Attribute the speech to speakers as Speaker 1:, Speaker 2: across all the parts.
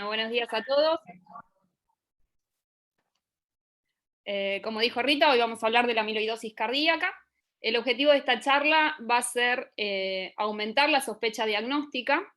Speaker 1: Buenos días a todos. Como dijo Rita, hoy vamos a hablar de la amiloidosis cardíaca. El objetivo de esta charla va a ser aumentar la sospecha diagnóstica.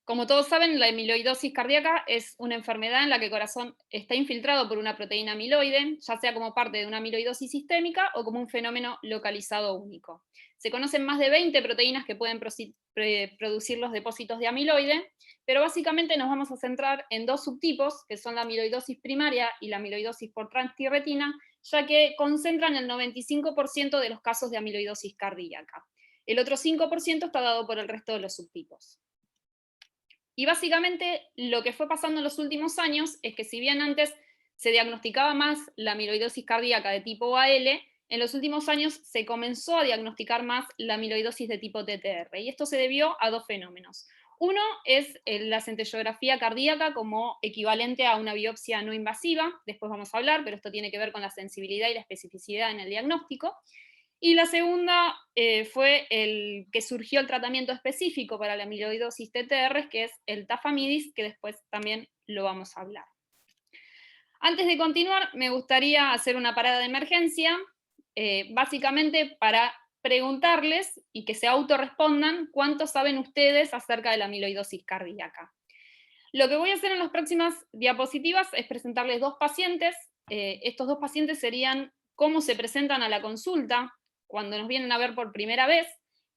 Speaker 1: Como todos saben, la amiloidosis cardíaca es una enfermedad en la que el corazón está infiltrado por una proteína amiloide, ya sea como parte de una amiloidosis sistémica o como un fenómeno localizado único. Se conocen más de 20 proteínas que pueden producir los depósitos de amiloide, pero básicamente nos vamos a centrar en dos subtipos, que son la amiloidosis primaria y la amiloidosis por transtierretina, ya que concentran el 95% de los casos de amiloidosis cardíaca. El otro 5% está dado por el resto de los subtipos. Y básicamente lo que fue pasando en los últimos años es que si bien antes se diagnosticaba más la amiloidosis cardíaca de tipo AL, en los últimos años se comenzó a diagnosticar más la amiloidosis de tipo TTR. Y esto se debió a dos fenómenos. Uno es la centellografía cardíaca como equivalente a una biopsia no invasiva, después vamos a hablar, pero esto tiene que ver con la sensibilidad y la especificidad en el diagnóstico. Y la segunda fue el que surgió el tratamiento específico para la amiloidosis TTR, que es el tafamidis, que después también lo vamos a hablar. Antes de continuar, me gustaría hacer una parada de emergencia, básicamente para preguntarles y que se autorrespondan cuánto saben ustedes acerca de la amiloidosis cardíaca. Lo que voy a hacer en las próximas diapositivas es presentarles dos pacientes. Estos dos pacientes serían cómo se presentan a la consulta cuando nos vienen a ver por primera vez,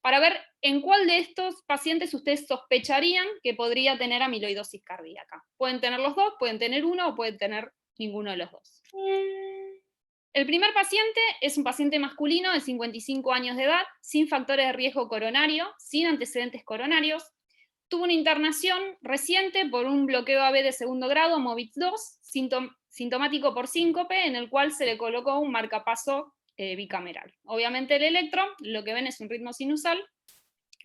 Speaker 1: para ver en cuál de estos pacientes ustedes sospecharían que podría tener amiloidosis cardíaca. Pueden tener los dos, pueden tener uno o pueden tener ninguno de los dos. El primer paciente es un paciente masculino de 55 años de edad, sin factores de riesgo coronario, sin antecedentes coronarios. Tuvo una internación reciente por un bloqueo AB de segundo grado, MOVIT-2, sintomático por síncope, en el cual se le colocó un marcapaso bicameral. Obviamente el electro, lo que ven es un ritmo sinusal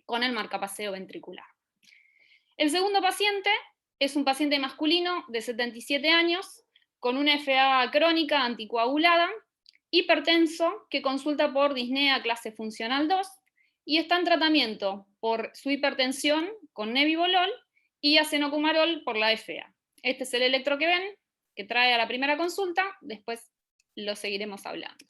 Speaker 1: con el marcapaseo ventricular. El segundo paciente es un paciente masculino de 77 años, con una FA crónica anticoagulada, hipertenso, que consulta por disnea clase funcional 2, y está en tratamiento por su hipertensión con nebivolol y acenocumarol por la FA. Este es el electro que ven, que trae a la primera consulta, después lo seguiremos hablando.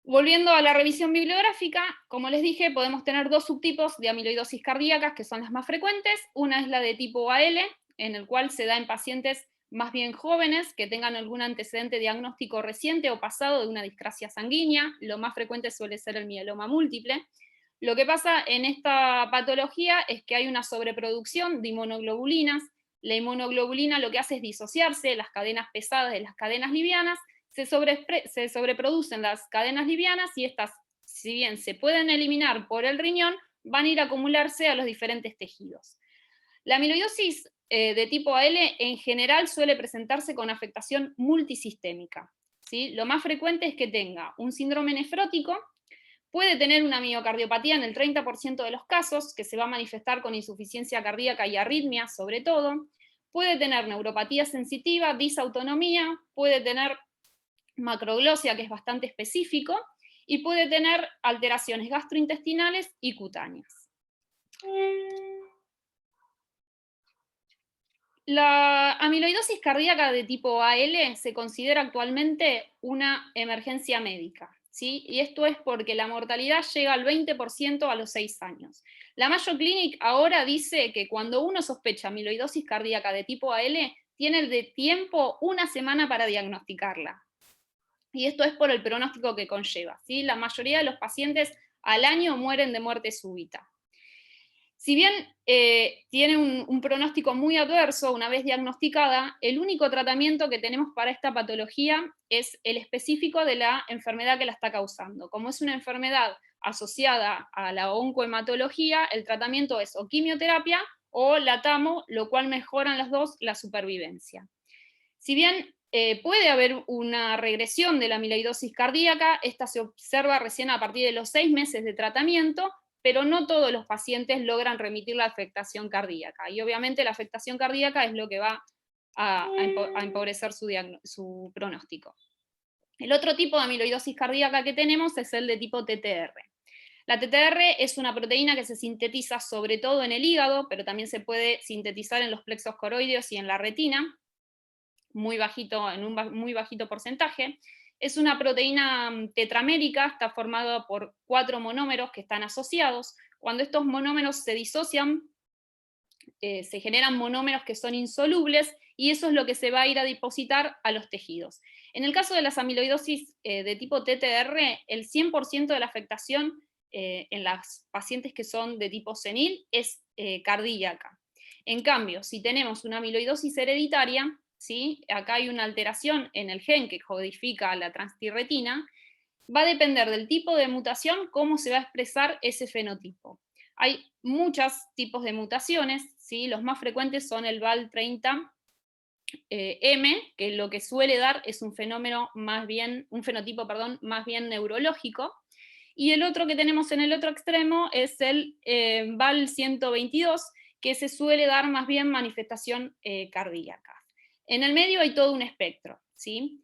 Speaker 1: Volviendo a la revisión bibliográfica, como les dije, podemos tener dos subtipos de amiloidosis cardíacas que son las más frecuentes. Una es la de tipo AL, en el cual se da en pacientes más bien jóvenes que tengan algún antecedente diagnóstico reciente o pasado de una discrasia sanguínea. Lo más frecuente suele ser el mieloma múltiple. Lo que pasa en esta patología es que hay una sobreproducción de inmunoglobulinas. La inmunoglobulina lo que hace es disociarse de las cadenas pesadas de las cadenas livianas. Se sobreproducen las cadenas livianas y estas, si bien se pueden eliminar por el riñón, van a ir a acumularse a los diferentes tejidos. La amiloidosis de tipo AL en general suele presentarse con afectación multisistémica, ¿sí? Lo más frecuente es que tenga un síndrome nefrótico, puede tener una miocardiopatía en el 30% de los casos, que se va a manifestar con insuficiencia cardíaca y arritmia sobre todo, puede tener neuropatía sensitiva, disautonomía, puede tener macroglosia, que es bastante específico, y puede tener alteraciones gastrointestinales y cutáneas. La amiloidosis cardíaca de tipo AL se considera actualmente una emergencia médica, ¿sí? Y esto es porque la mortalidad llega al 20% a los 6 años. La Mayo Clinic ahora dice que cuando uno sospecha amiloidosis cardíaca de tipo AL, tiene de tiempo una semana para diagnosticarla. Y esto es por el pronóstico que conlleva, ¿sí? La mayoría de los pacientes al año mueren de muerte súbita. Si bien tiene un pronóstico muy adverso una vez diagnosticada, el único tratamiento que tenemos para esta patología es el específico de la enfermedad que la está causando. Como es una enfermedad asociada a la oncohematología, el tratamiento es o quimioterapia o la TAMO, lo cual mejoran las dos la supervivencia. Si bien puede haber una regresión de la amiloidosis cardíaca, esta se observa recién a partir de los 6 meses de tratamiento, pero no todos los pacientes logran remitir la afectación cardíaca. Y obviamente la afectación cardíaca es lo que va a empobrecer su pronóstico. El otro tipo de amiloidosis cardíaca que tenemos es el de tipo TTR. La TTR es una proteína que se sintetiza sobre todo en el hígado, pero también se puede sintetizar en los plexos coroideos y en la retina, muy bajito, en un muy bajito porcentaje. Es una proteína tetramérica, está formada por 4 monómeros que están asociados. Cuando estos monómeros se disocian, se generan monómeros que son insolubles y eso es lo que se va a ir a depositar a los tejidos. En el caso de las amiloidosis de tipo TTR, el 100% de la afectación en las pacientes que son de tipo senil es cardíaca. En cambio, si tenemos una amiloidosis hereditaria, ¿sí? Acá hay una alteración en el gen que codifica la transtirretina, va a depender del tipo de mutación cómo se va a expresar ese fenotipo. Hay muchos tipos de mutaciones, ¿sí? Los más frecuentes son el VAL30M, que lo que suele dar es un fenómeno más bien, un fenotipo, perdón, más bien neurológico, y el otro que tenemos en el otro extremo es el VAL122, que se suele dar más bien manifestación cardíaca. En el medio hay todo un espectro, ¿sí?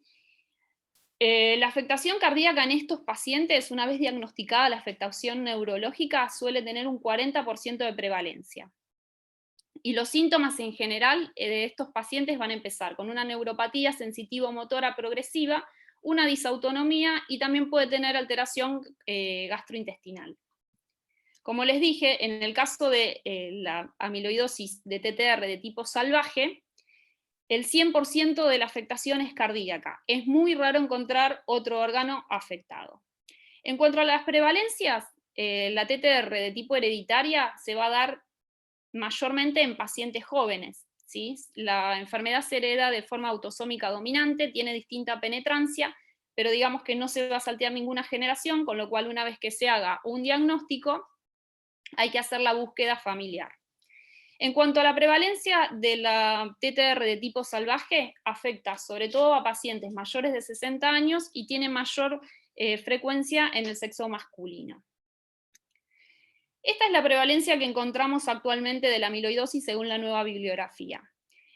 Speaker 1: La afectación cardíaca en estos pacientes, una vez diagnosticada la afectación neurológica, suele tener un 40% de prevalencia. Y los síntomas en general de estos pacientes van a empezar con una neuropatía sensitivo-motora progresiva, una disautonomía y también puede tener alteración gastrointestinal. Como les dije, en el caso de la amiloidosis de TTR de tipo salvaje, el 100% de la afectación es cardíaca. Es muy raro encontrar otro órgano afectado. En cuanto a las prevalencias, la TTR de tipo hereditaria se va a dar mayormente en pacientes jóvenes, ¿sí? La enfermedad se hereda de forma autosómica dominante, tiene distinta penetrancia, pero digamos que no se va a saltear ninguna generación, con lo cual una vez que se haga un diagnóstico, hay que hacer la búsqueda familiar. En cuanto a la prevalencia de la TTR de tipo salvaje, afecta sobre todo a pacientes mayores de 60 años y tiene mayor frecuencia en el sexo masculino. Esta es la prevalencia que encontramos actualmente de la amiloidosis según la nueva bibliografía.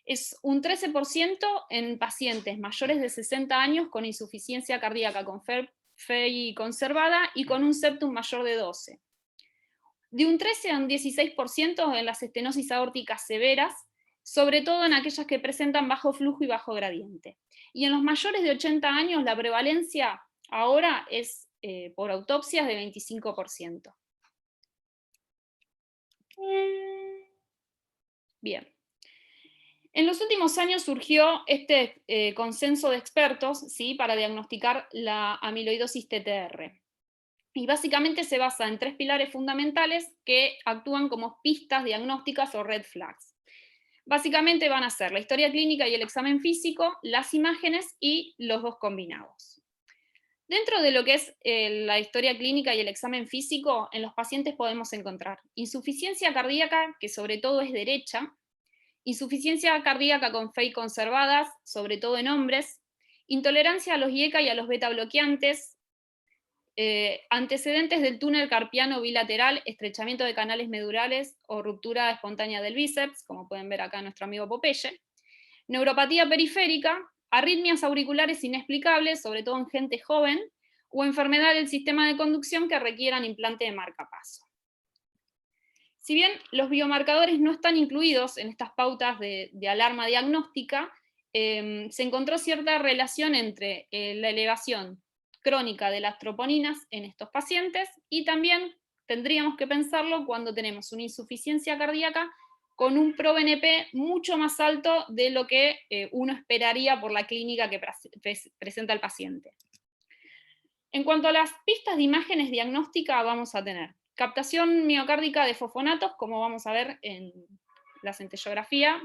Speaker 1: Es un 13% en pacientes mayores de 60 años con insuficiencia cardíaca con FEI conservada y con un septum mayor de 12. De un 13 a un 16% en las estenosis aórticas severas, sobre todo en aquellas que presentan bajo flujo y bajo gradiente. Y en los mayores de 80 años la prevalencia ahora es por autopsias de 25%. Bien. En los últimos años surgió este consenso de expertos, ¿sí?, para diagnosticar la amiloidosis TTR. Y básicamente se basa en 3 pilares fundamentales que actúan como pistas diagnósticas o red flags. Básicamente van a ser la historia clínica y el examen físico, las imágenes y los dos combinados. Dentro de lo que es la historia clínica y el examen físico, en los pacientes podemos encontrar insuficiencia cardíaca, que sobre todo es derecha, insuficiencia cardíaca con FEI conservadas, sobre todo en hombres, intolerancia a los IECA y a los beta bloqueantes, antecedentes del túnel carpiano bilateral, estrechamiento de canales medulares o ruptura espontánea del bíceps, como pueden ver acá nuestro amigo Popeye, neuropatía periférica, arritmias auriculares inexplicables, sobre todo en gente joven, o enfermedad del sistema de conducción que requieran implante de marcapaso. Si bien los biomarcadores no están incluidos en estas pautas de alarma diagnóstica, se encontró cierta relación entre la elevación crónica de las troponinas en estos pacientes y también tendríamos que pensarlo cuando tenemos una insuficiencia cardíaca con un ProBNP mucho más alto de lo que uno esperaría por la clínica que presenta el paciente. En cuanto a las pistas de imágenes diagnósticas, vamos a tener captación miocárdica de fosfonatos, como vamos a ver en la centellografía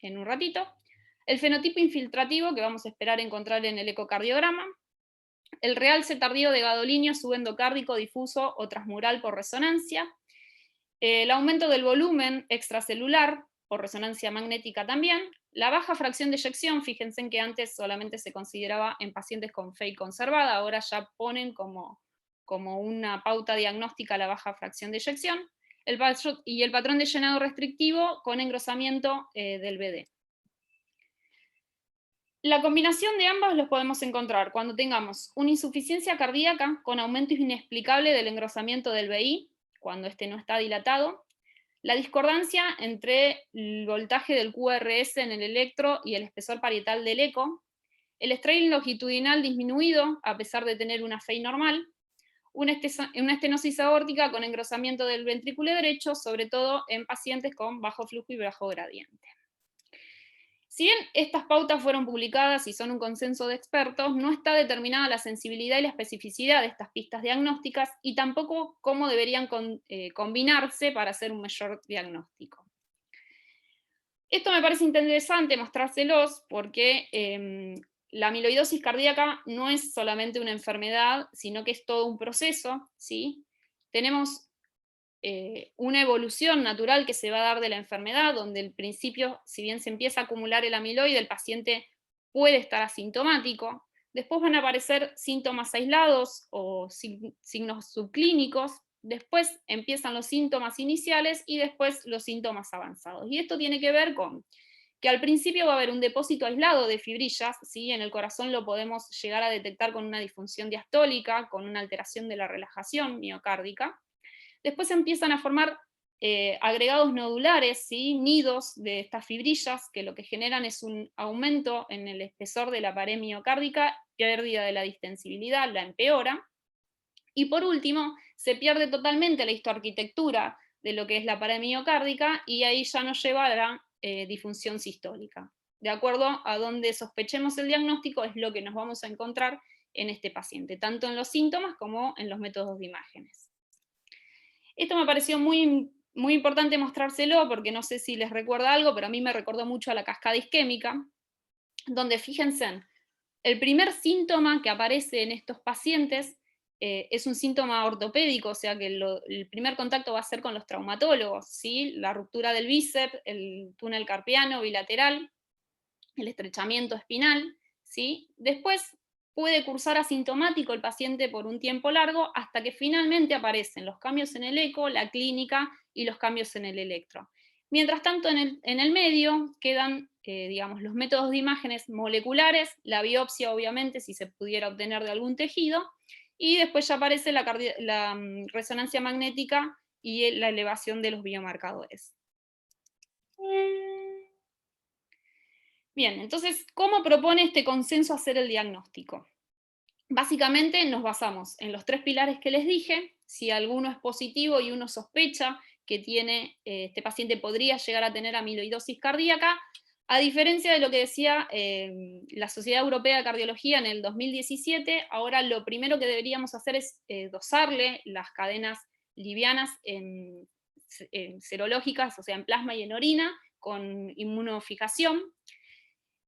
Speaker 1: en un ratito, el fenotipo infiltrativo, que vamos a esperar encontrar en el ecocardiograma, el realce tardío de gadolinio subendocárdico difuso o transmural por resonancia, el aumento del volumen extracelular por resonancia magnética también, la baja fracción de eyección, fíjense en que antes solamente se consideraba en pacientes con FEI conservada, ahora ya ponen como una pauta diagnóstica la baja fracción de eyección, y el patrón de llenado restrictivo con engrosamiento del BD. La combinación de ambas los podemos encontrar cuando tengamos una insuficiencia cardíaca con aumento inexplicable del engrosamiento del VI, cuando este no está dilatado, la discordancia entre el voltaje del QRS en el electro y el espesor parietal del eco, el strain longitudinal disminuido a pesar de tener una FEI normal, una estenosis aórtica con engrosamiento del ventrículo derecho, sobre todo en pacientes con bajo flujo y bajo gradiente. Si bien estas pautas fueron publicadas y son un consenso de expertos, no está determinada la sensibilidad y la especificidad de estas pistas diagnósticas y tampoco cómo deberían combinarse para hacer un mayor diagnóstico. Esto me parece interesante mostrárselos porque la amiloidosis cardíaca no es solamente una enfermedad, sino que es todo un proceso, ¿sí? Tenemos una evolución natural que se va a dar de la enfermedad, donde al principio, si bien se empieza a acumular el amiloide, el paciente puede estar asintomático. Después van a aparecer síntomas aislados o signos subclínicos. Después empiezan los síntomas iniciales y después los síntomas avanzados. Y esto tiene que ver con que al principio va a haber un depósito aislado de fibrillas, ¿sí? En el corazón lo podemos llegar a detectar con una disfunción diastólica, con una alteración de la relajación miocárdica. Después se empiezan a formar agregados nodulares, ¿sí? Nidos de estas fibrillas, que lo que generan es un aumento en el espesor de la pared miocárdica, pérdida de la distensibilidad, la empeora. Y por último, se pierde totalmente la histoarquitectura de lo que es la pared miocárdica y ahí ya nos lleva a la disfunción sistólica. De acuerdo a donde sospechemos el diagnóstico es lo que nos vamos a encontrar en este paciente, tanto en los síntomas como en los métodos de imágenes. Esto me pareció muy, muy importante mostrárselo porque no sé si les recuerda algo, pero a mí me recordó mucho a la cascada isquémica, donde fíjense, el primer síntoma que aparece en estos pacientes es un síntoma ortopédico, o sea que el primer contacto va a ser con los traumatólogos, ¿sí? La ruptura del bíceps, el túnel carpiano bilateral, el estrechamiento espinal, ¿sí? Después puede cursar asintomático el paciente por un tiempo largo hasta que finalmente aparecen los cambios en el eco, la clínica y los cambios en el electro. Mientras tanto, en el medio quedan, digamos, los métodos de imágenes moleculares, la biopsia, obviamente, si se pudiera obtener de algún tejido, y después ya aparece la resonancia magnética y la elevación de los biomarcadores. Bien, entonces, ¿cómo propone este consenso hacer el diagnóstico? Básicamente nos basamos en los tres pilares que les dije. Si alguno es positivo y uno sospecha que tiene, este paciente podría llegar a tener amiloidosis cardíaca, a diferencia de lo que decía la Sociedad Europea de Cardiología en el 2017, ahora lo primero que deberíamos hacer es dosarle las cadenas livianas en serológicas, o sea, en plasma y en orina, con inmunofijación.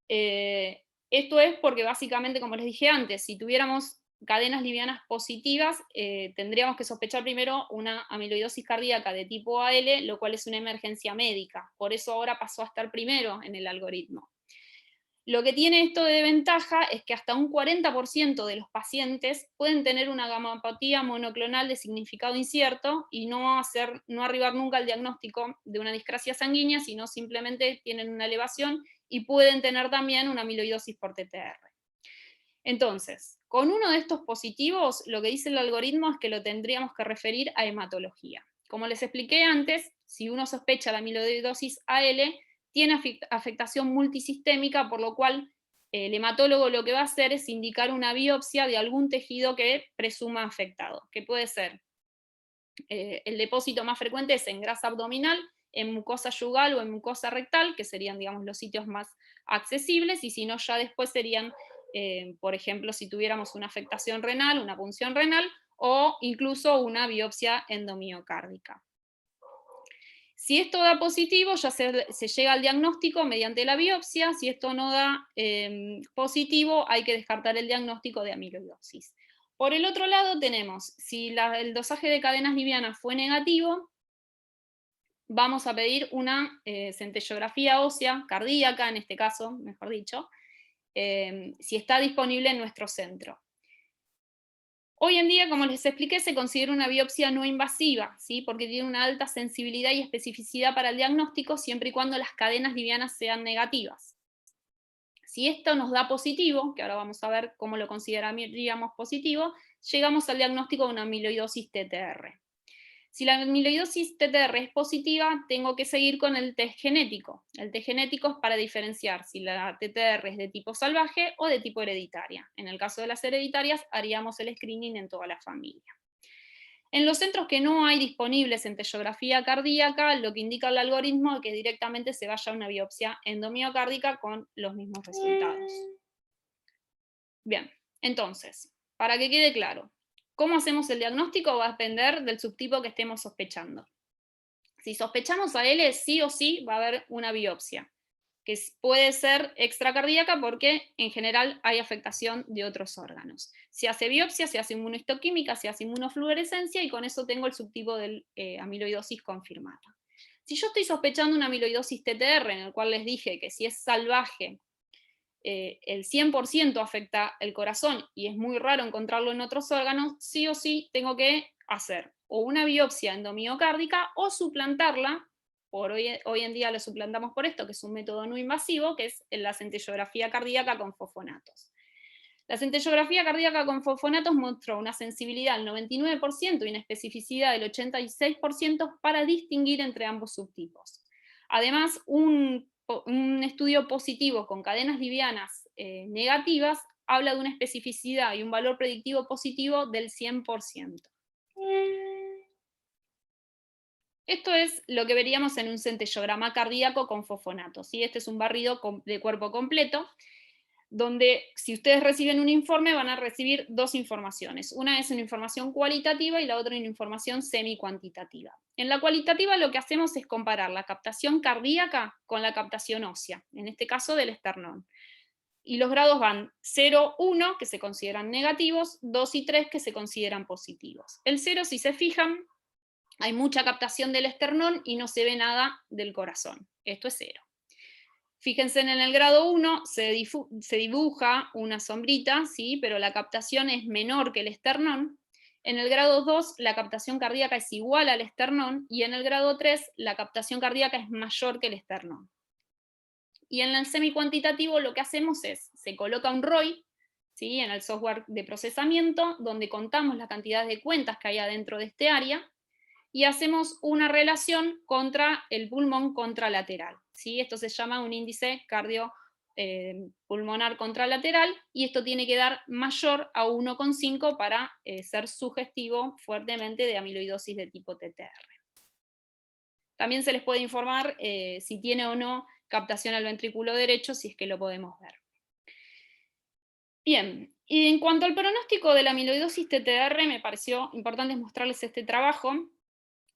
Speaker 1: Esto es porque básicamente, como les dije antes, si tuviéramos cadenas livianas positivas, tendríamos que sospechar primero una amiloidosis cardíaca de tipo AL, lo cual es una emergencia médica. Por eso ahora pasó a estar primero en el algoritmo. Lo que tiene esto de ventaja es que hasta un 40% de los pacientes pueden tener una gamapatía monoclonal de significado incierto y no arribar nunca al diagnóstico de una discrasia sanguínea, sino simplemente tienen una elevación y pueden tener también una amiloidosis por TTR. Entonces, con uno de estos positivos, lo que dice el algoritmo es que lo tendríamos que referir a hematología. Como les expliqué antes, si uno sospecha la amiloidosis AL, tiene afectación multisistémica, por lo cual el hematólogo lo que va a hacer es indicar una biopsia de algún tejido que presuma afectado, que puede ser, el depósito más frecuente es en grasa abdominal, en mucosa yugal o en mucosa rectal, que serían, digamos, los sitios más accesibles, y si no, ya después serían, por ejemplo, si tuviéramos una afectación renal, una punción renal, o incluso una biopsia endomiocárdica. Si esto da positivo, ya se llega al diagnóstico mediante la biopsia. Si esto no da positivo, hay que descartar el diagnóstico de amiloidosis. Por el otro lado tenemos, si el dosaje de cadenas livianas fue negativo, vamos a pedir una centellografía ósea, cardíaca en este caso, mejor dicho, si está disponible en nuestro centro. Hoy en día, como les expliqué, se considera una biopsia no invasiva, ¿sí? Porque tiene una alta sensibilidad y especificidad para el diagnóstico, siempre y cuando las cadenas livianas sean negativas. Si esto nos da positivo, que ahora vamos a ver cómo lo consideraríamos positivo, llegamos al diagnóstico de una amiloidosis TTR. Si la amiloidosis TTR es positiva, tengo que seguir con el test genético. El test genético es para diferenciar si la TTR es de tipo salvaje o de tipo hereditaria. En el caso de las hereditarias, haríamos el screening en toda la familia. En los centros que no hay disponibles centellografía cardíaca, lo que indica el algoritmo es que directamente se vaya a una biopsia endomiocárdica con los mismos resultados. Bien, entonces, para que quede claro, ¿cómo hacemos el diagnóstico? Va a depender del subtipo que estemos sospechando. Si sospechamos a L, sí o sí va a haber una biopsia, que puede ser extracardíaca porque en general hay afectación de otros órganos. Se hace biopsia, se hace inmunohistoquímica, se hace inmunofluorescencia y con eso tengo el subtipo de amiloidosis confirmada. Si yo estoy sospechando una amiloidosis TTR, en el cual les dije que si es salvaje, el 100% afecta el corazón y es muy raro encontrarlo en otros órganos, sí o sí tengo que hacer o una biopsia endomiocárdica o suplantarla, hoy en día lo suplantamos por esto, que es un método no invasivo, que es la centellografía cardíaca con fosfonatos. La centellografía cardíaca con fosfonatos mostró una sensibilidad del 99% y una especificidad del 86% para distinguir entre ambos subtipos. Además, un estudio positivo con cadenas livianas negativas habla de una especificidad y un valor predictivo positivo del 100%. Esto es lo que veríamos en un centellograma cardíaco con fosfonatos, ¿sí? Este es un barrido de cuerpo completo, donde si ustedes reciben un informe van a recibir dos informaciones. Una es una información cualitativa y la otra una información semi-cuantitativa. En la cualitativa lo que hacemos es comparar la captación cardíaca con la captación ósea, en este caso del esternón. Y los grados van 0, 1, que se consideran negativos, 2 y 3, que se consideran positivos. El 0, si se fijan, hay mucha captación del esternón y no se ve nada del corazón. Esto es 0. Fíjense en el grado 1, se dibuja una sombrita, ¿sí? Pero la captación es menor que el esternón. En el grado 2, la captación cardíaca es igual al esternón, y en el grado 3, la captación cardíaca es mayor que el esternón. Y en el semicuantitativo lo que hacemos es, se coloca un ROI, ¿sí? En el software de procesamiento, donde contamos la cantidad de cuentas que hay adentro de este área, y hacemos una relación contra el pulmón contralateral, ¿sí? Esto se llama un índice cardiopulmonar contralateral, y esto tiene que dar mayor a 1,5 para ser sugestivo fuertemente de amiloidosis de tipo TTR. También se les puede informar si tiene o no captación al ventrículo derecho, si es que lo podemos ver. Bien, y en cuanto al pronóstico de la amiloidosis TTR, me pareció importante mostrarles este trabajo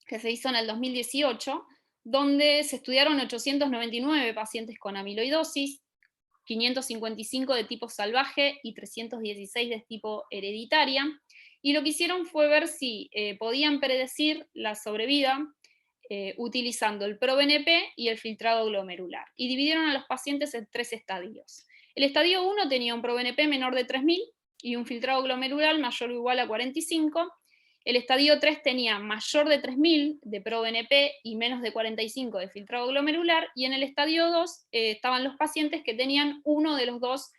Speaker 1: que se hizo en el 2018, donde se estudiaron 899 pacientes con amiloidosis, 555 de tipo salvaje y 316 de tipo hereditaria, y lo que hicieron fue ver si podían predecir la sobrevida utilizando el ProBNP y el filtrado glomerular, y dividieron a los pacientes en 3 estadios. El estadio 1 tenía un ProBNP menor de 3000 y un filtrado glomerular mayor o igual a 45. El estadio 3 tenía mayor de 3000 de ProBNP y menos de 45 de filtrado glomerular, y en el estadio 2 estaban los pacientes que tenían uno de los dos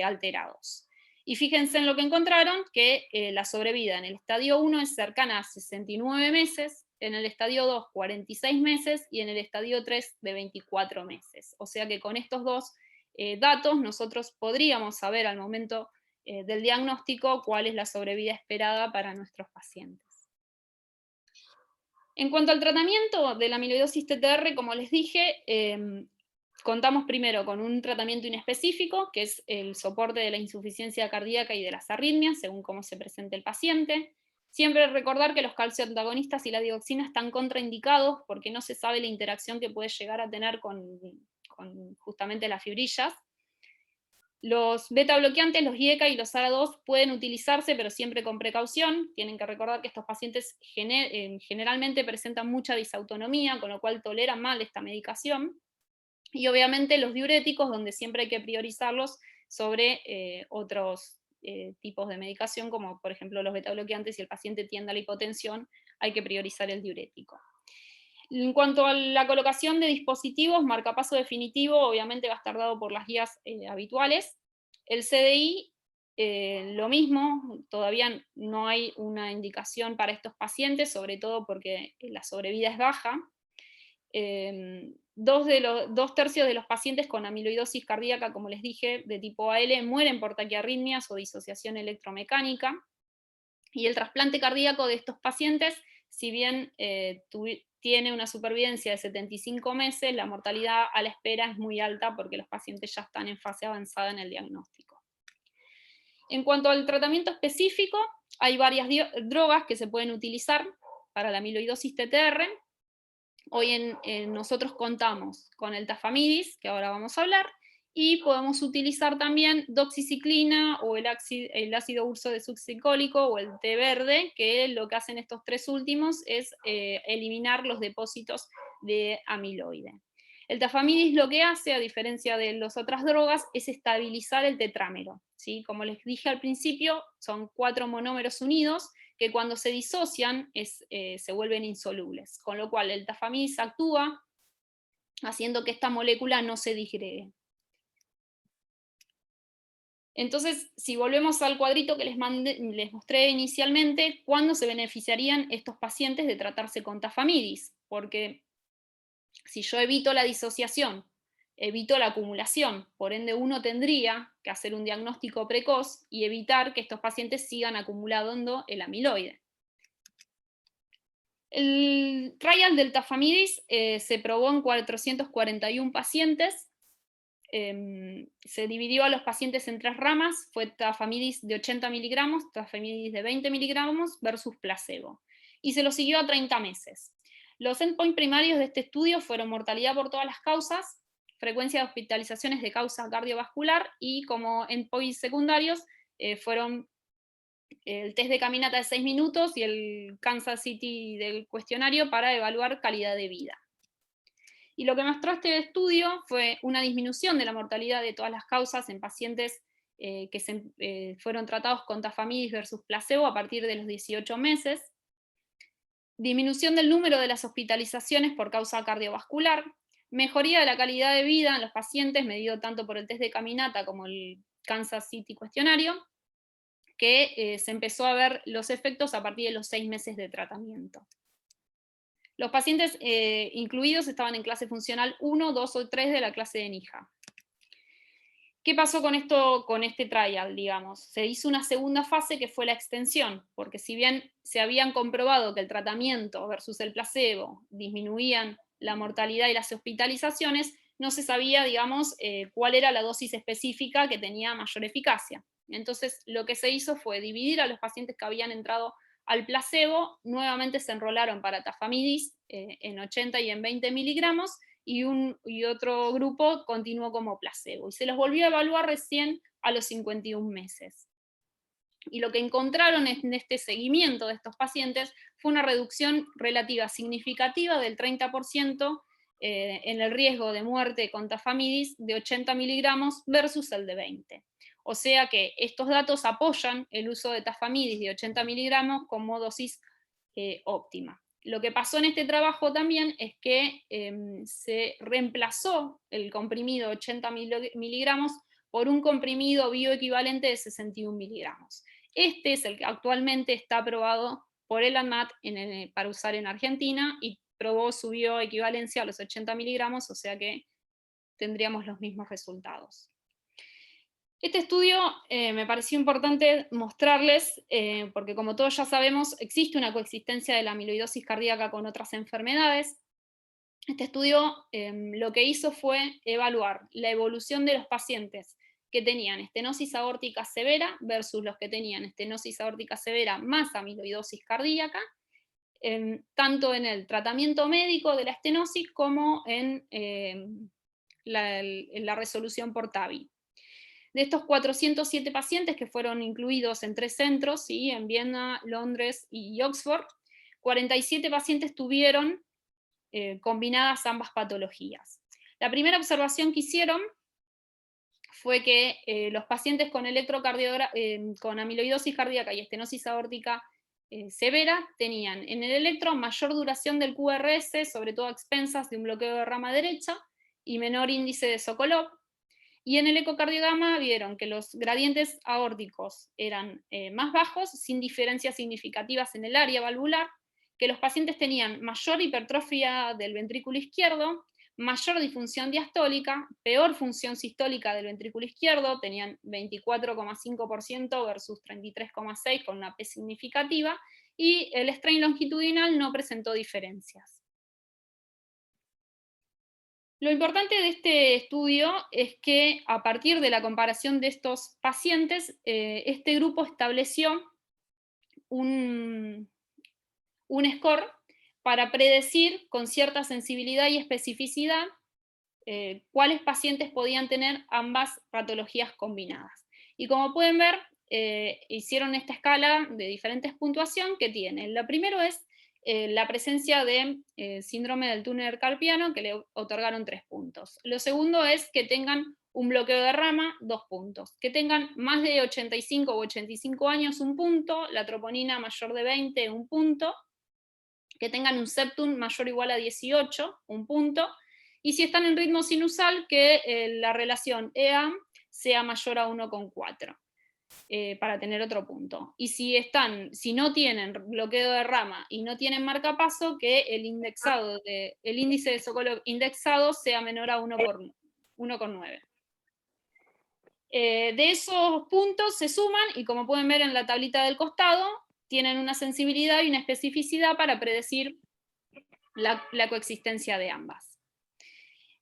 Speaker 1: alterados. Y fíjense en lo que encontraron, que la sobrevida en el estadio 1 es cercana a 69 meses, en el estadio 2 46 meses y en el estadio 3 de 24 meses. O sea que con estos dos datos nosotros podríamos saber al momento del diagnóstico cuál es la sobrevida esperada para nuestros pacientes. En cuanto al tratamiento de la amiloidosis TTR, como les dije, contamos primero con un tratamiento inespecífico, que es el soporte de la insuficiencia cardíaca y de las arritmias, según cómo se presente el paciente. Siempre recordar que los calcioantagonistas y la dioxina están contraindicados porque no se sabe la interacción que puede llegar a tener con justamente las fibrillas. Los beta bloqueantes, los IECA y los ARA2 pueden utilizarse, pero siempre con precaución. Tienen que recordar que estos pacientes generalmente presentan mucha disautonomía, con lo cual toleran mal esta medicación. Y obviamente los diuréticos, donde siempre hay que priorizarlos sobre otros tipos de medicación, como por ejemplo los beta bloqueantes. Si el paciente tiende a la hipotensión, hay que priorizar el diurético. En cuanto a la colocación de dispositivos, marcapaso definitivo obviamente va a estar dado por las guías habituales. El CDI, lo mismo, todavía no hay una indicación para estos pacientes, sobre todo porque la sobrevida es baja. Dos tercios de los pacientes con amiloidosis cardíaca, como les dije, de tipo AL, mueren por taquiarritmias o disociación electromecánica. Y el trasplante cardíaco de estos pacientes, si bien tiene una supervivencia de 75 meses, la mortalidad a la espera es muy alta porque los pacientes ya están en fase avanzada en el diagnóstico. En cuanto al tratamiento específico, hay varias drogas que se pueden utilizar para la amiloidosis TTR. Hoy nosotros contamos con el tafamidis, que ahora vamos a hablar, y podemos utilizar también doxiciclina o el ácido urso desoxicólico o el té verde, que lo que hacen estos tres últimos es eliminar los depósitos de amiloide. El tafamidis lo que hace, a diferencia de las otras drogas, es estabilizar el tetrámero, ¿sí? Como les dije al principio, son 4 monómeros unidos que cuando se disocian se vuelven insolubles, con lo cual el tafamidis actúa haciendo que esta molécula no se disgregue. Entonces, si volvemos al cuadrito que les mostré inicialmente, ¿cuándo se beneficiarían estos pacientes de tratarse con tafamidis? Porque si yo evito la disociación, evito la acumulación, por ende uno tendría que hacer un diagnóstico precoz y evitar que estos pacientes sigan acumulando el amiloide. El trial del tafamidis se probó en 441 pacientes, se dividió a los pacientes en 3 ramas, fue tafamidis de 80 miligramos, tafamidis de 20 miligramos versus placebo, y se lo siguió a 30 meses. Los endpoints primarios de este estudio fueron mortalidad por todas las causas, frecuencia de hospitalizaciones de causa cardiovascular, y como endpoints secundarios fueron el test de caminata de 6 minutos y el Kansas City del cuestionario para evaluar calidad de vida. Y lo que mostró este estudio fue una disminución de la mortalidad de todas las causas en pacientes que fueron tratados con tafamidis versus placebo a partir de los 18 meses, disminución del número de las hospitalizaciones por causa cardiovascular, mejoría de la calidad de vida en los pacientes, medido tanto por el test de caminata como el Kansas City cuestionario, que se empezó a ver los efectos a partir de los 6 meses de tratamiento. Los pacientes incluidos estaban en clase funcional 1, 2 o 3 de la clase de NIJA. ¿Qué pasó con este trial, digamos? Se hizo una segunda fase que fue la extensión, porque si bien se habían comprobado que el tratamiento versus el placebo disminuían la mortalidad y las hospitalizaciones, no se sabía, digamos, cuál era la dosis específica que tenía mayor eficacia. Entonces, lo que se hizo fue dividir a los pacientes que habían entrado al placebo, nuevamente se enrolaron para tafamidis en 80 y en 20 miligramos, y otro grupo continuó como placebo. Y se los volvió a evaluar recién a los 51 meses. Y lo que encontraron en este seguimiento de estos pacientes fue una reducción relativa significativa del 30% en el riesgo de muerte con tafamidis de 80 miligramos versus el de 20. O sea que estos datos apoyan el uso de tafamidis de 80 miligramos como dosis óptima. Lo que pasó en este trabajo también es que se reemplazó el comprimido 80 miligramos por un comprimido bioequivalente de 61 miligramos. Este es el que actualmente está aprobado por el ANMAT para usar en Argentina y probó su bioequivalencia a los 80 miligramos, o sea que tendríamos los mismos resultados. Este estudio me pareció importante mostrarles, porque como todos ya sabemos, existe una coexistencia de la amiloidosis cardíaca con otras enfermedades. Este estudio lo que hizo fue evaluar la evolución de los pacientes que tenían estenosis aórtica severa versus los que tenían estenosis aórtica severa más amiloidosis cardíaca, tanto en el tratamiento médico de la estenosis como en la resolución por TAVI. De estos 407 pacientes que fueron incluidos en 3 centros, ¿sí?, en Viena, Londres y Oxford, 47 pacientes tuvieron combinadas ambas patologías. La primera observación que hicieron fue que los pacientes con amiloidosis cardíaca y estenosis aórtica severa tenían en el electro mayor duración del QRS, sobre todo a expensas de un bloqueo de rama derecha, y menor índice de Sokolov. Y en el ecocardiograma vieron que los gradientes aórticos eran más bajos, sin diferencias significativas en el área valvular, que los pacientes tenían mayor hipertrofia del ventrículo izquierdo, mayor disfunción diastólica, peor función sistólica del ventrículo izquierdo, tenían 24,5% versus 33,6% con una P significativa, y el strain longitudinal no presentó diferencias. Lo importante de este estudio es que a partir de la comparación de estos pacientes, este grupo estableció un score para predecir con cierta sensibilidad y especificidad cuáles pacientes podían tener ambas patologías combinadas. Y como pueden ver, hicieron esta escala de diferentes puntuación que tiene. Lo primero es la presencia de síndrome del túnel carpiano, que le otorgaron 3 puntos. Lo segundo es que tengan un bloqueo de rama, 2 puntos. Que tengan más de 85 o 85 años, 1 punto. La troponina mayor de 20, 1 punto. Que tengan un septum mayor o igual a 18, 1 punto. Y si están en ritmo sinusal, que la relación EAM sea mayor a 1,4. Para tener otro punto. Y si no tienen bloqueo de rama y no tienen marcapaso, que el índice de Sokolov indexado sea menor a 1,9. De esos puntos se suman y, como pueden ver en la tablita del costado, tienen una sensibilidad y una especificidad para predecir la coexistencia de ambas.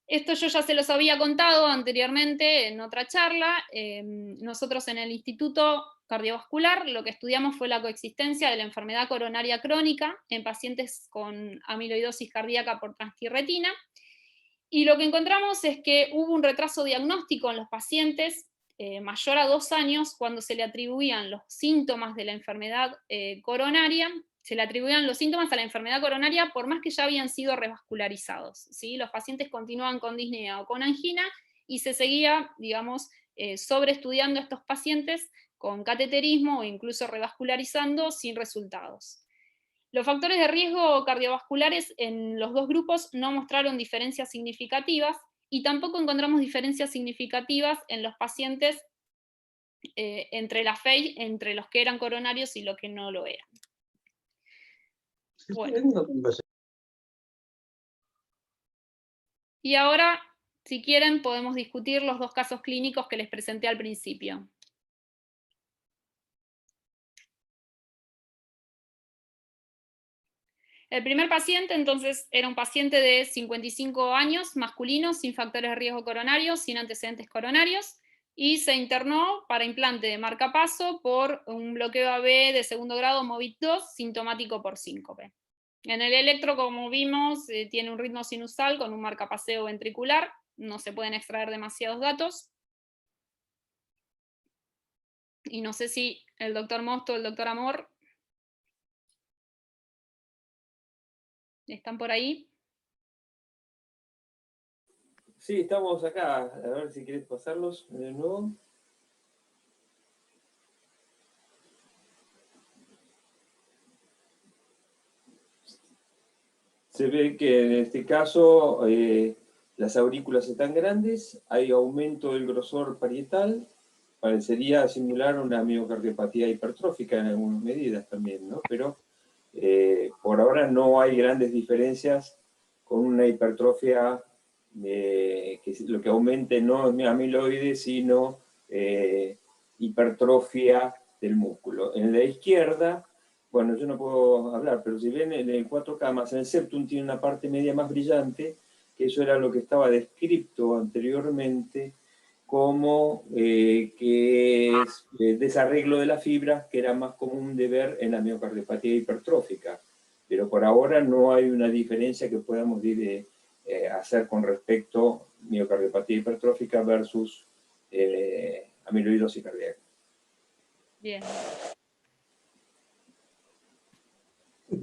Speaker 1: Esto yo ya se los había contado anteriormente en otra charla. Nosotros en el Instituto Cardiovascular lo que estudiamos fue la coexistencia de la enfermedad coronaria crónica en pacientes con amiloidosis cardíaca por transtirretina, y lo que encontramos es que hubo un retraso diagnóstico en los pacientes mayor a 2 años cuando se le atribuían los síntomas de la enfermedad coronaria. Se le atribuían los síntomas a la enfermedad coronaria por más que ya habían sido revascularizados, ¿sí? Los pacientes continuaban con disnea o con angina y se seguía, digamos, sobreestudiando a estos pacientes con cateterismo o incluso revascularizando sin resultados. Los factores de riesgo cardiovasculares en los dos grupos no mostraron diferencias significativas y tampoco encontramos diferencias significativas en los pacientes entre la FEI, entre los que eran coronarios y los que no lo eran. Bueno. Y ahora, si quieren, podemos discutir los 2 casos clínicos que les presenté al principio. El primer paciente, entonces, era un paciente de 55 años, masculino, sin factores de riesgo coronarios, sin antecedentes coronarios, y se internó para implante de marcapaso por un bloqueo AB de segundo grado MOVIT2, sintomático por síncope. En el electro, como vimos, tiene un ritmo sinusal con un marcapaseo ventricular, no se pueden extraer demasiados datos. Y no sé si el doctor Mosto o el doctor Amor están por ahí.
Speaker 2: Sí, estamos acá. A ver si querés pasarlos de nuevo. Se ve que en este caso las aurículas están grandes, hay aumento del grosor parietal, parecería simular una miocardiopatía hipertrófica en algunas medidas también, ¿no? Pero por ahora no hay grandes diferencias con una hipertrofia que lo que aumente no es amiloide, sino hipertrofia del músculo. En la izquierda, bueno, yo no puedo hablar, pero si ven en el 4K más en el septum tiene una parte media más brillante, que eso era lo que estaba descrito anteriormente como que es desarreglo de las fibras, que era más común de ver en la miocardiopatía hipertrófica. Pero por ahora no hay una diferencia que podamos hacer con respecto a miocardiopatía hipertrófica versus amiloidosis cardíaca.
Speaker 1: Bien.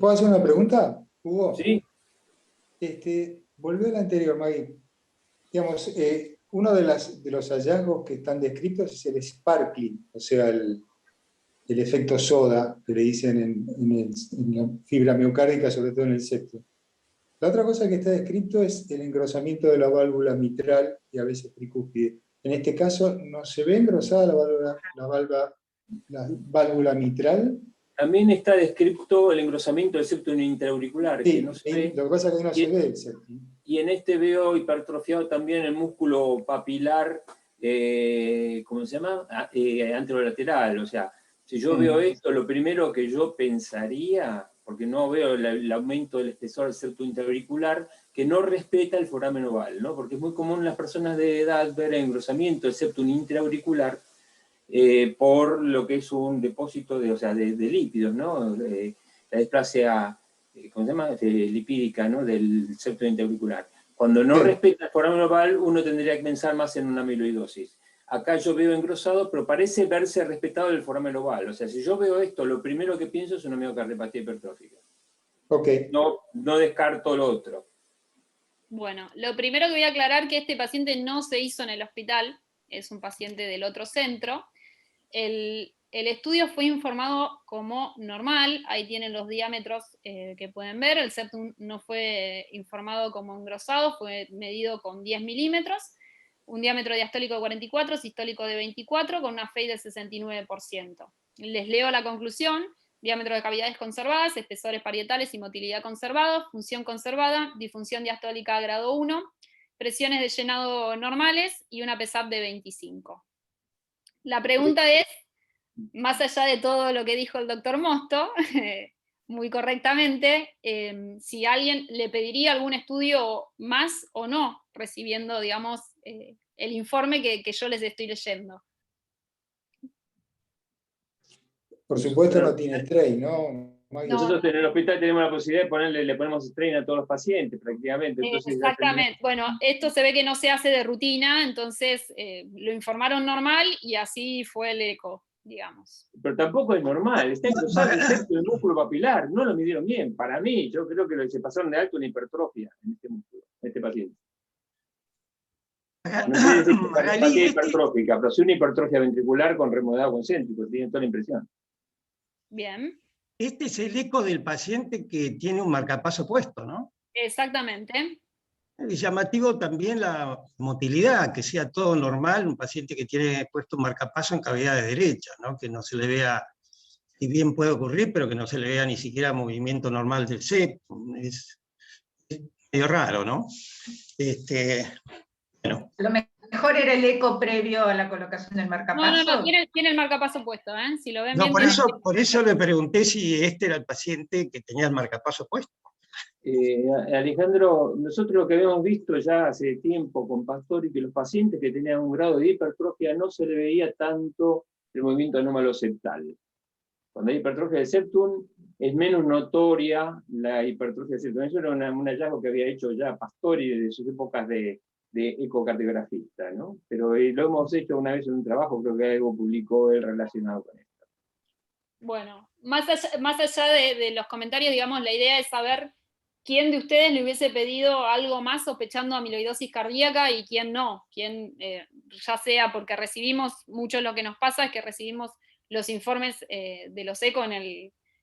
Speaker 3: ¿Puedo hacer una pregunta, Hugo?
Speaker 2: Sí.
Speaker 3: Volvió a la anterior, Maggie. Digamos, uno de los hallazgos que están descritos es el sparkling, o sea, el efecto soda, que le dicen en la fibra miocárdica, sobre todo en el septum. La otra cosa que está descrito es el engrosamiento de la válvula mitral y a veces tricúspide. En este caso, ¿no se ve engrosada la válvula mitral?
Speaker 2: También está descrito el engrosamiento del septum intraauricular,
Speaker 3: Sí,
Speaker 2: que no se ve.
Speaker 3: lo que pasa es que no se ve el septum.
Speaker 2: Y en este veo hipertrofiado también el músculo papilar, ¿cómo se llama? Anterolateral. O sea, si yo veo esto, lo primero que yo pensaría, porque no veo el aumento del espesor del septum intraauricular, que no respeta el foramen oval, ¿no? Porque es muy común en las personas de edad ver el engrosamiento del septum intraauricular por lo que es un depósito de lípidos, ¿no? La displasia, ¿cómo se llama? Lipídica, ¿no? Del septum intraauricular. Cuando no respeta el foramen oval, uno tendría que pensar más en una amiloidosis. Acá yo veo engrosado, pero parece verse respetado el foramen oval. O sea, si yo veo esto, lo primero que pienso es una miocardiopatía hipertrófica.
Speaker 3: Okay.
Speaker 2: No descarto lo otro.
Speaker 1: Bueno, lo primero que voy a aclarar es que este paciente no se hizo en el hospital, es un paciente del otro centro. El estudio fue informado como normal, ahí tienen los diámetros que pueden ver, el septum no fue informado como engrosado, fue medido con 10 milímetros, un diámetro diastólico de 44, sistólico de 24, con una FEI del 69%. Les leo la conclusión: diámetro de cavidades conservadas, espesores parietales y motilidad conservados, función conservada, disfunción diastólica grado 1, presiones de llenado normales y una PSAP de 25. La pregunta es, más allá de todo lo que dijo el doctor Mosto, muy correctamente, si alguien le pediría algún estudio más o no, recibiendo, digamos, el informe que yo les estoy leyendo.
Speaker 3: Por supuesto no tiene strain, ¿no?
Speaker 2: Nosotros en el hospital tenemos la posibilidad de le ponemos strain a todos los pacientes prácticamente. Entonces
Speaker 1: exactamente. Bueno, esto se ve que no se hace de rutina, entonces lo informaron normal y así fue el eco, digamos.
Speaker 2: Pero tampoco es normal, está engrosado el septum del músculo papilar, no lo midieron bien. Para mí, yo creo que se pasaron de alto una hipertrofia en este músculo, en este paciente. No quiere decir que cardiopatía hipertrófica, pero sí una hipertrofia ventricular con remodelado concéntrico, tiene toda la impresión.
Speaker 1: Bien.
Speaker 4: Este es el eco del paciente que tiene un marcapaso puesto, ¿no?
Speaker 1: Exactamente.
Speaker 4: Es llamativo también la motilidad, que sea todo normal, un paciente que tiene puesto un marcapaso en cavidad de derecha, ¿no? Que no se le vea, si bien puede ocurrir, pero que no se le vea ni siquiera movimiento normal del septum. Es medio raro, ¿no? Bueno.
Speaker 5: Lo mejor era el eco previo a la colocación del marcapaso.
Speaker 1: No, tiene el marcapaso puesto, ¿eh? Si lo ven
Speaker 4: No,
Speaker 1: bien,
Speaker 4: por eso le pregunté si este era el paciente que tenía el marcapaso puesto.
Speaker 2: Alejandro, nosotros lo que habíamos visto ya hace tiempo con Pastori, que los pacientes que tenían un grado de hipertrofia no se le veía tanto el movimiento anómalo septal. Cuando hay hipertrofia del septum, es menos notoria la hipertrofia del septum. Eso era un hallazgo que había hecho ya Pastori desde sus épocas de ecocardiografista, ¿no? Pero lo hemos hecho una vez en un trabajo, creo que algo publicó él relacionado con esto.
Speaker 1: Bueno, más allá de los comentarios, digamos, la idea es saber quién de ustedes le hubiese pedido algo más sospechando amiloidosis cardíaca y quién no. Quién, ya sea porque recibimos, mucho lo que nos pasa es que recibimos los informes de los eco en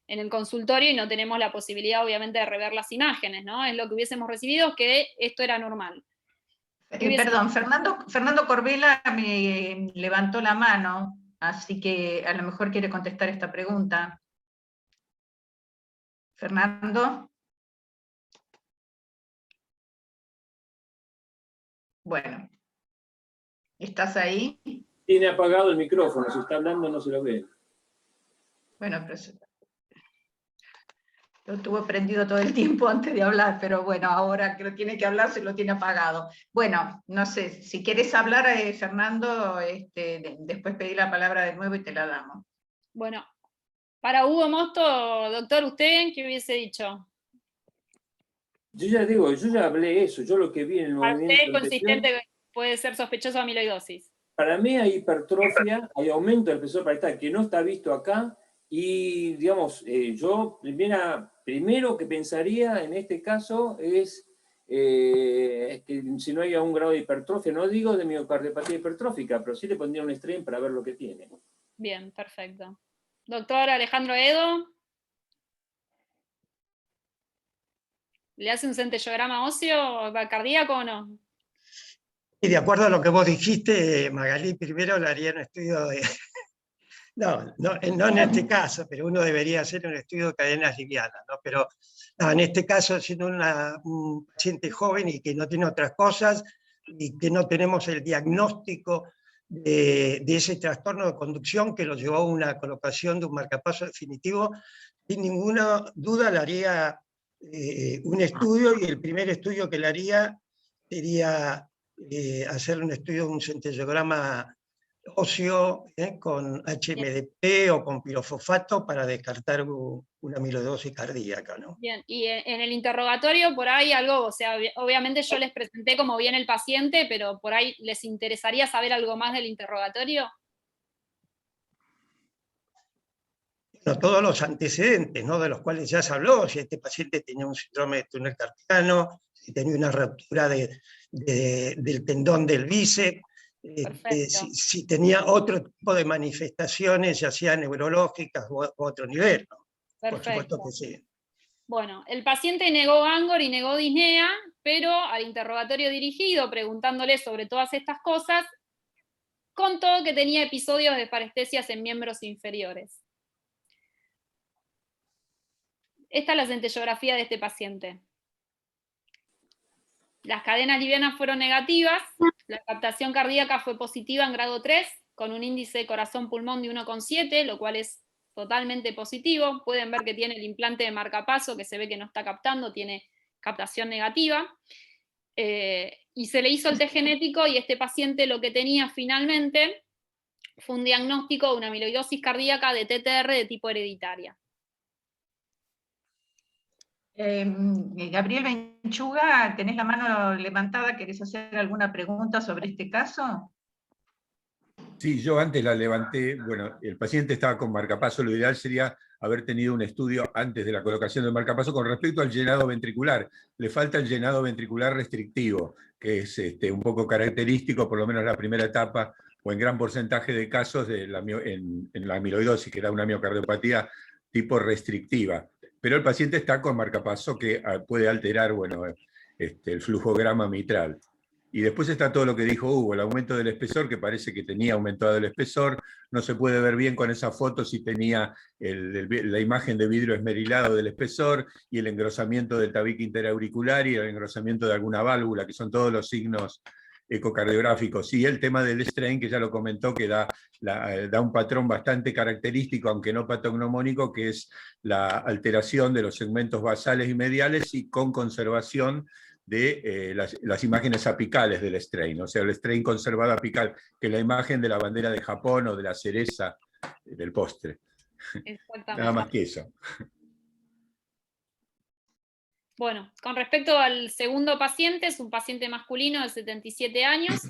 Speaker 1: el consultorio y no tenemos la posibilidad, obviamente, de rever las imágenes, ¿no? Es lo que hubiésemos recibido, que esto era normal.
Speaker 5: Perdón, Fernando Corbela me levantó la mano, así que a lo mejor quiere contestar esta pregunta. Fernando. Bueno, ¿estás ahí?
Speaker 2: Tiene apagado el micrófono, si está hablando no se lo ve.
Speaker 5: Bueno, pero lo tuvo prendido todo el tiempo antes de hablar, pero bueno, ahora que lo tiene que hablar se lo tiene apagado. Bueno, no sé, si quieres hablar, Fernando, después pedí la palabra de nuevo y te la damos.
Speaker 1: Bueno, para Hugo Mosto, doctor, ¿usted qué hubiese dicho?
Speaker 2: Yo ya hablé eso, yo lo que vi en el movimiento...
Speaker 1: ¿Para usted consistente que puede ser sospechoso de amiloidosis?
Speaker 2: Para mí hay hipertrofia, hay aumento del espesor parietal que no está visto acá, y digamos, yo primero que pensaría en este caso es que si no hay un grado de hipertrofia, no digo de miocardiopatía hipertrófica, pero sí le pondría un strain para ver lo que tiene.
Speaker 1: Bien, perfecto. Doctor Alejandro Edo. ¿Le hace un centellograma óseo cardíaco o no?
Speaker 4: Y de acuerdo a lo que vos dijiste, Magalí, primero le haría un estudio de... No en este caso, pero uno debería hacer un estudio de cadenas livianas, ¿no? Pero no, en este caso, siendo un paciente joven y que no tiene otras cosas, y que no tenemos el diagnóstico de ese trastorno de conducción que lo llevó a una colocación de un marcapaso definitivo, sin ninguna duda le haría un estudio, y el primer estudio que le haría sería hacer un estudio de un centellograma óseo con HMDP o con pirofosfato para descartar una amiloidosis cardíaca, ¿no?
Speaker 1: Bien, y en el interrogatorio por ahí algo, o sea, obviamente yo les presenté como viene el paciente, pero por ahí les interesaría saber algo más del interrogatorio.
Speaker 4: Bueno, todos los antecedentes, ¿no? De los cuales ya se habló, si este paciente tenía un síndrome de túnel carpiano, si tenía una ruptura del tendón del bíceps, si tenía otro tipo de manifestaciones, ya sean neurológicas o otro nivel, ¿no? Por supuesto que sí.
Speaker 1: Bueno, el paciente negó Angor y negó disnea, pero al interrogatorio dirigido, preguntándole sobre todas estas cosas, contó que tenía episodios de parestesias en miembros inferiores. Esta es la centellografía de este paciente. Las cadenas livianas fueron negativas, la captación cardíaca fue positiva en grado 3, con un índice corazón-pulmón de 1,7, lo cual es totalmente positivo. Pueden ver que tiene el implante de marcapaso, que se ve que no está captando, tiene captación negativa. Y se le hizo el test genético, y este paciente lo que tenía finalmente fue un diagnóstico de una amiloidosis cardíaca de TTR de tipo hereditaria.
Speaker 5: Gabriel Benchuga, tenés la mano levantada, ¿querés hacer alguna pregunta sobre este caso?
Speaker 6: Sí, yo antes la levanté. Bueno, el paciente estaba con marcapaso, lo ideal sería haber tenido un estudio antes de la colocación del marcapaso con respecto al llenado ventricular. Le falta el llenado ventricular restrictivo, que es un poco característico, por lo menos la primera etapa, o en gran porcentaje de casos en la amiloidosis, que da una miocardiopatía tipo restrictiva. Pero el paciente está con marcapaso que puede alterar, bueno, el flujograma mitral. Y después está todo lo que dijo Hugo, el aumento del espesor, que parece que tenía aumentado el espesor. No se puede ver bien con esa foto si tenía la imagen de vidrio esmerilado del espesor, y el engrosamiento del tabique interauricular y el engrosamiento de alguna válvula, que son todos los signos ecocardiográficos. Y el tema del strain, que ya lo comentó, que da un patrón bastante característico, aunque no patognomónico, que es la alteración de los segmentos basales y mediales, y con conservación de las imágenes apicales del strain, o sea, el strain conservado apical, que es la imagen de la bandera de Japón o de la cereza del postre. Nada más que eso.
Speaker 1: Bueno, con respecto al segundo paciente, es un paciente masculino de 77 años,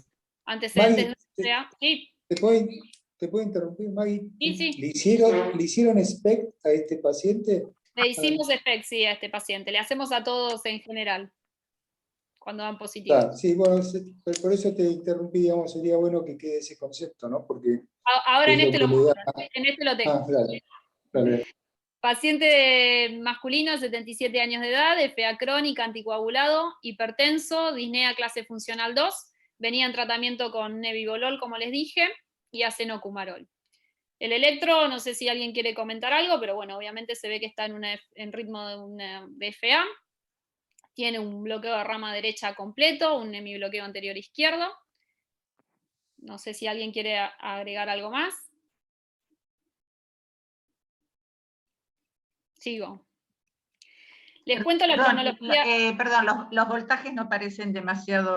Speaker 1: antecedentes de sí.
Speaker 3: ¿Te puedo interrumpir, Maggie?
Speaker 1: Sí, sí.
Speaker 3: ¿Le hicieron SPECT a este paciente?
Speaker 1: Le hicimos SPECT, sí, a este paciente. Le hacemos a todos en general, cuando dan positivo.
Speaker 3: Claro, sí, bueno, por eso te interrumpí, digamos, sería bueno que quede ese concepto, ¿no? Porque
Speaker 1: ahora en este lo muestro, en este lo tengo.
Speaker 3: Dale.
Speaker 1: Paciente masculino, 77 años de edad, FA crónica, anticoagulado, hipertenso, disnea clase funcional 2, venía en tratamiento con nebivolol, como les dije, y acenocumarol. El electro, no sé si alguien quiere comentar algo, pero bueno, obviamente se ve que está en ritmo de FA. Tiene un bloqueo de rama derecha completo, un hemibloqueo anterior izquierdo. No sé si alguien quiere agregar algo más. Sigo. Les cuento la cronología.
Speaker 5: Perdón, los voltajes no parecen demasiado,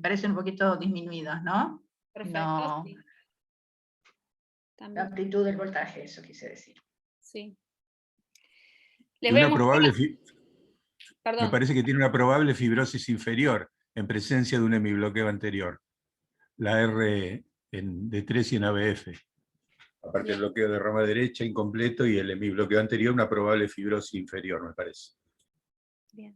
Speaker 5: parecen un poquito disminuidos, ¿no?
Speaker 1: Perfecto.
Speaker 5: No.
Speaker 1: Sí.
Speaker 5: La amplitud del voltaje, eso quise decir.
Speaker 1: Sí.
Speaker 6: Me parece que tiene una probable fibrosis inferior en presencia de un hemibloqueo anterior. La R de 3 y en ABF. Aparte del bloqueo de rama derecha incompleto y el hemibloqueo anterior, una probable fibrosis inferior, me parece.
Speaker 1: Bien.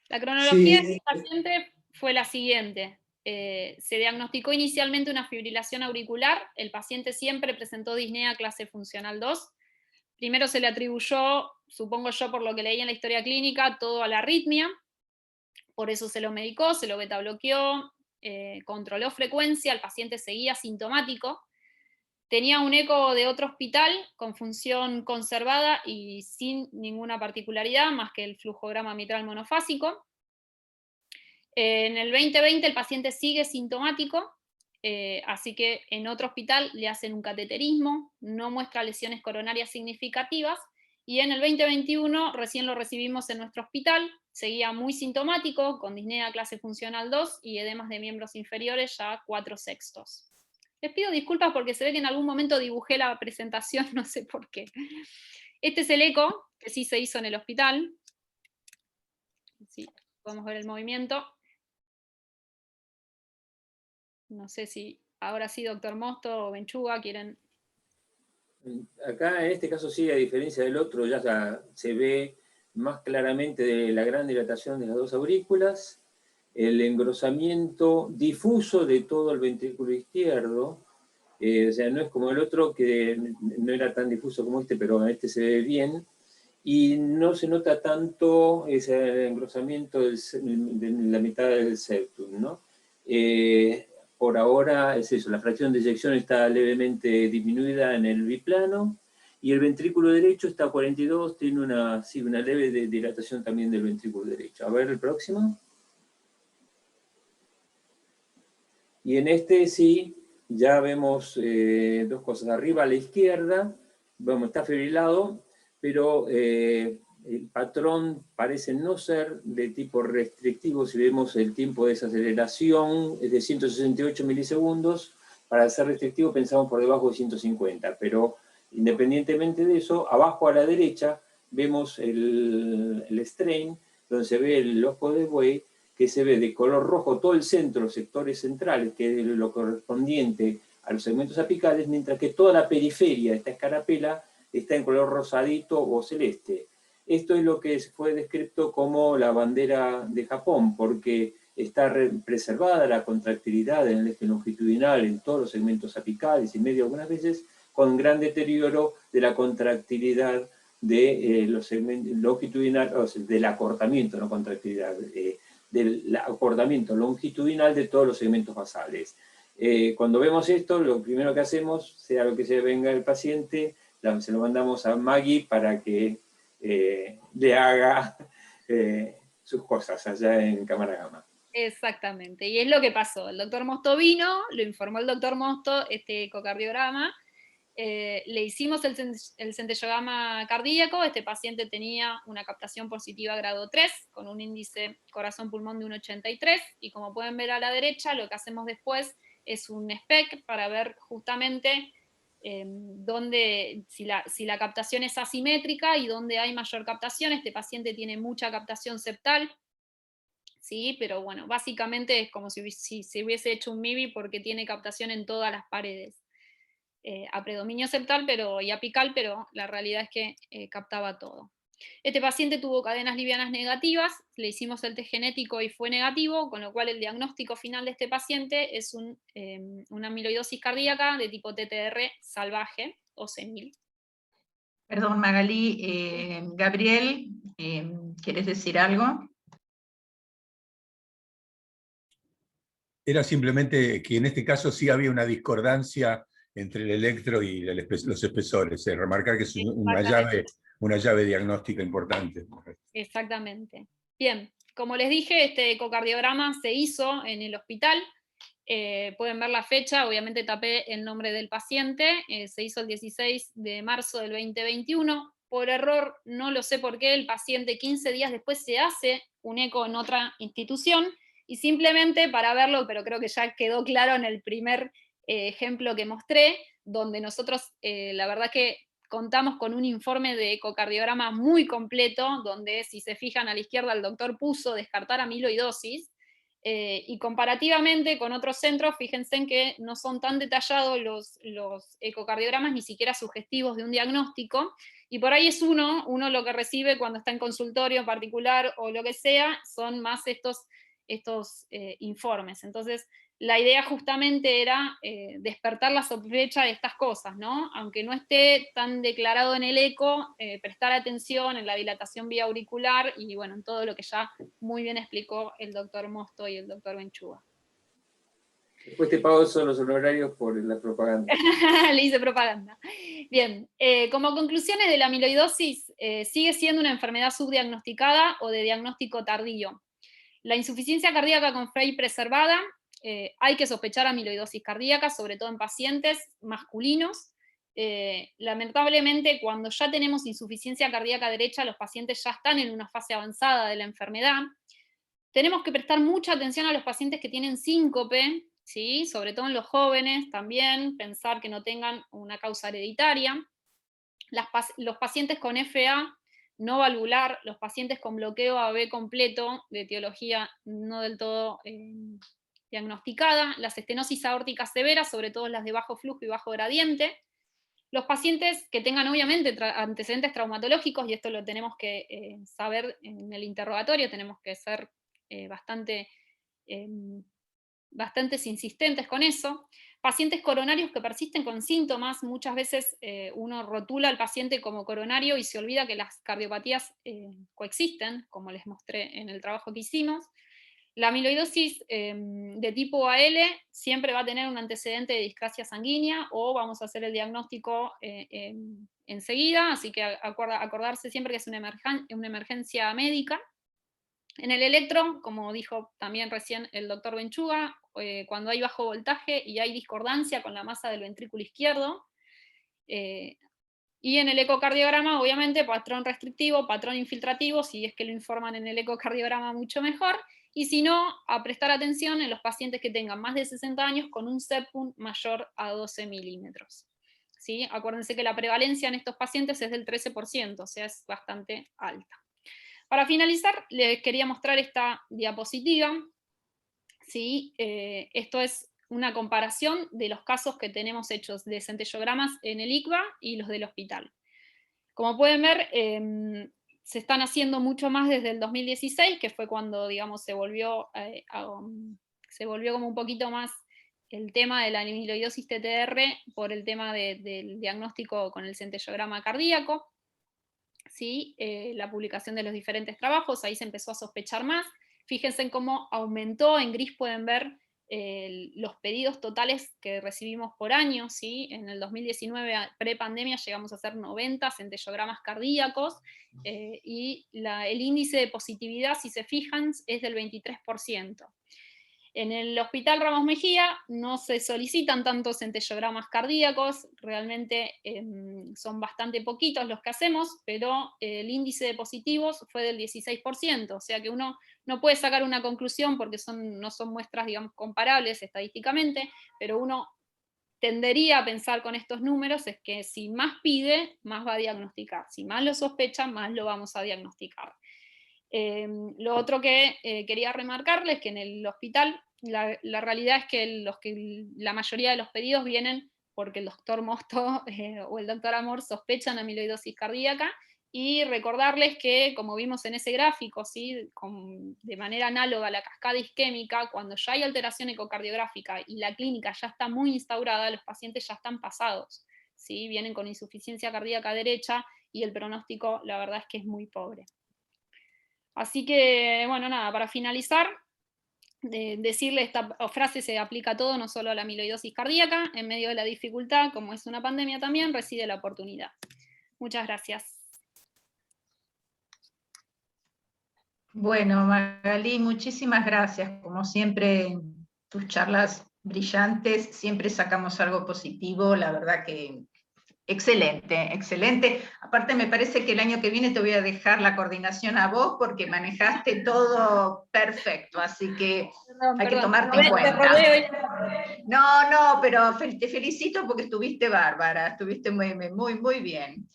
Speaker 1: La cronología de este paciente fue la siguiente. se diagnosticó inicialmente una fibrilación auricular. El paciente siempre presentó disnea clase funcional 2. Primero se le atribuyó, supongo yo por lo que leí en la historia clínica, todo a la arritmia. Por eso se lo medicó, se lo beta bloqueó, controló frecuencia, el paciente seguía sintomático. Tenía un eco de otro hospital con función conservada y sin ninguna particularidad más que el flujograma mitral monofásico. En el 2020 el paciente sigue sintomático, así que en otro hospital le hacen un cateterismo, no muestra lesiones coronarias significativas, y en el 2021 recién lo recibimos en nuestro hospital, seguía muy sintomático, con disnea clase funcional 2 y edemas de miembros inferiores ya 4/6. Les pido disculpas porque se ve que en algún momento dibujé la presentación, no sé por qué. Este es el eco, que sí se hizo en el hospital. Sí, podemos ver el movimiento. No sé si ahora sí, doctor Mosto o Benchuga, quieren...
Speaker 2: Acá en este caso sí, a diferencia del otro, ya se ve más claramente de la gran dilatación de las dos aurículas, el engrosamiento difuso de todo el ventrículo izquierdo, o sea, no es como el otro que no era tan difuso como este, pero este se ve bien, y no se nota tanto ese engrosamiento de la mitad del septum, ¿no? Por ahora es eso, la fracción de eyección está levemente disminuida en el biplano, y el ventrículo derecho está a 42, tiene una leve dilatación también del ventrículo derecho. A ver el próximo. Y en este sí, ya vemos dos cosas. Arriba a la izquierda, vemos, está fibrilado, pero el patrón parece no ser de tipo restrictivo. Si vemos el tiempo de desaceleración es de 168 milisegundos, para ser restrictivo pensamos por debajo de 150, pero independientemente de eso, abajo a la derecha vemos el strain, donde se ve el ojo de buey, que se ve de color rojo todo el centro, los sectores centrales, que es lo correspondiente a los segmentos apicales, mientras que toda la periferia de esta escarapela está en color rosadito o celeste. Esto es lo que fue descrito como la bandera de Japón, porque está preservada la contractilidad en el eje longitudinal en todos los segmentos apicales y medio algunas veces, con gran deterioro de la contractilidad de los segmentos longitudinales, o sea, del acortamiento, no contractilidad, del acortamiento longitudinal de todos los segmentos basales. Cuando vemos esto, lo primero que hacemos, sea lo que se venga el paciente, se lo mandamos a Maggie para que le haga sus cosas allá en Cámara Gamma.
Speaker 1: Exactamente, y es lo que pasó. El doctor Mosto vino, lo informó el doctor Mosto, este ecocardiograma, le hicimos el centellograma cardíaco. Este paciente tenía una captación positiva grado 3, con un índice corazón-pulmón de 1,83, y como pueden ver a la derecha, lo que hacemos después es un SPEC para ver justamente si la captación es asimétrica y dónde hay mayor captación. Este paciente tiene mucha captación septal, ¿sí? Pero bueno, básicamente es como si se hubiese hecho un MIBI porque tiene captación en todas las paredes. A predominio septal y apical, pero la realidad es que captaba todo. Este paciente tuvo cadenas livianas negativas, le hicimos el test genético y fue negativo, con lo cual el diagnóstico final de este paciente es una amiloidosis cardíaca de tipo TTR salvaje o senil.
Speaker 5: Perdón, Magalí. Gabriel, ¿quieres decir algo?
Speaker 6: Era simplemente que en este caso sí había una discordancia entre el electro y los espesores. Remarcar que es una llave diagnóstica importante.
Speaker 1: Exactamente. Bien, como les dije, este ecocardiograma se hizo en el hospital. Pueden ver la fecha, obviamente tapé el nombre del paciente, se hizo el 16 de marzo del 2021. Por error, no lo sé por qué, el paciente 15 días después se hace un eco en otra institución, y simplemente para verlo, pero creo que ya quedó claro en el primer ejemplo que mostré, donde nosotros la verdad que contamos con un informe de ecocardiograma muy completo, donde si se fijan a la izquierda el doctor puso descartar amiloidosis, y comparativamente con otros centros, fíjense en que no son tan detallados los ecocardiogramas, ni siquiera sugestivos de un diagnóstico, y por ahí es uno lo que recibe cuando está en consultorio particular o lo que sea, son más estos estos informes. Entonces, la idea justamente era despertar la sospecha de estas cosas, ¿no? Aunque no esté tan declarado en el eco, prestar atención en la dilatación vía auricular y bueno, en todo lo que ya muy bien explicó el doctor Mosto y el doctor Benchuga.
Speaker 2: Después te pago solo los honorarios por la propaganda.
Speaker 1: Le hice propaganda. Bien, como conclusiones de la amiloidosis, sigue siendo una enfermedad subdiagnosticada o de diagnóstico tardío. La insuficiencia cardíaca con Frey preservada, hay que sospechar amiloidosis cardíaca, sobre todo en pacientes masculinos. Lamentablemente, cuando ya tenemos insuficiencia cardíaca derecha, los pacientes ya están en una fase avanzada de la enfermedad. Tenemos que prestar mucha atención a los pacientes que tienen síncope, ¿sí? Sobre todo en los jóvenes también, pensar que no tengan una causa hereditaria. Los pacientes con FA no valvular, los pacientes con bloqueo AB completo, de etiología no del todo diagnosticada, las estenosis aórticas severas, sobre todo las de bajo flujo y bajo gradiente, los pacientes que tengan obviamente antecedentes traumatológicos, y esto lo tenemos que saber en el interrogatorio, tenemos que ser bastantes insistentes con eso. Pacientes coronarios que persisten con síntomas, muchas veces uno rotula al paciente como coronario y se olvida que las cardiopatías coexisten, como les mostré en el trabajo que hicimos. La amiloidosis de tipo AL siempre va a tener un antecedente de discrasia sanguínea o vamos a hacer el diagnóstico enseguida, así que acordarse siempre que es una emergencia médica. En el electro, como dijo también recién el doctor Benchuga, cuando hay bajo voltaje y hay discordancia con la masa del ventrículo izquierdo, y en el ecocardiograma, obviamente, patrón restrictivo, patrón infiltrativo, si es que lo informan en el ecocardiograma mucho mejor, y si no, a prestar atención en los pacientes que tengan más de 60 años con un septum mayor a 12 milímetros. ¿Sí? Acuérdense que la prevalencia en estos pacientes es del 13%, o sea, es bastante alta. Para finalizar, les quería mostrar esta diapositiva. ¿Sí? Esto es una comparación de los casos que tenemos hechos de centellogramas en el ICVA y los del hospital. Como pueden ver, se están haciendo mucho más desde el 2016, que fue cuando, digamos, se volvió como un poquito más el tema de la amiloidosis TTR por el tema del diagnóstico con el centellograma cardíaco. ¿Sí? La publicación de los diferentes trabajos, ahí se empezó a sospechar más. Fíjense en cómo aumentó, en gris pueden ver los pedidos totales que recibimos por año, ¿sí? En el 2019, pre-pandemia, llegamos a hacer 90 centellogramas cardíacos, y el índice de positividad, si se fijan, es del 23%. En el Hospital Ramos Mejía no se solicitan tantos centellogramas cardíacos, realmente son bastante poquitos los que hacemos, pero el índice de positivos fue del 16%, o sea que uno no puede sacar una conclusión porque no son muestras, digamos, comparables estadísticamente, pero uno tendería a pensar con estos números es que si más pide, más va a diagnosticar, si más lo sospecha, más lo vamos a diagnosticar. Lo otro que quería remarcarles es que en el hospital la realidad es que la mayoría de los pedidos vienen porque el doctor Mosto o el doctor Amor sospechan amiloidosis cardíaca, y recordarles que, como vimos en ese gráfico, ¿sí? De manera análoga a la cascada isquémica, cuando ya hay alteración ecocardiográfica y la clínica ya está muy instaurada, los pacientes ya están pasados, ¿sí? Vienen con insuficiencia cardíaca derecha y el pronóstico, la verdad es que es muy pobre. Así que, bueno, nada, para finalizar, decirle, esta frase se aplica a todo, no solo a la amiloidosis cardíaca. En medio de la dificultad, como es una pandemia también, reside la oportunidad. Muchas gracias.
Speaker 5: Bueno, Magalí, muchísimas gracias. Como siempre, tus charlas brillantes, siempre sacamos algo positivo, la verdad que excelente, excelente. Aparte me parece que el año que viene te voy a dejar la coordinación a vos porque manejaste todo perfecto, así que hay que tomarte en cuenta. No, pero te felicito porque estuviste bárbara, estuviste muy bien.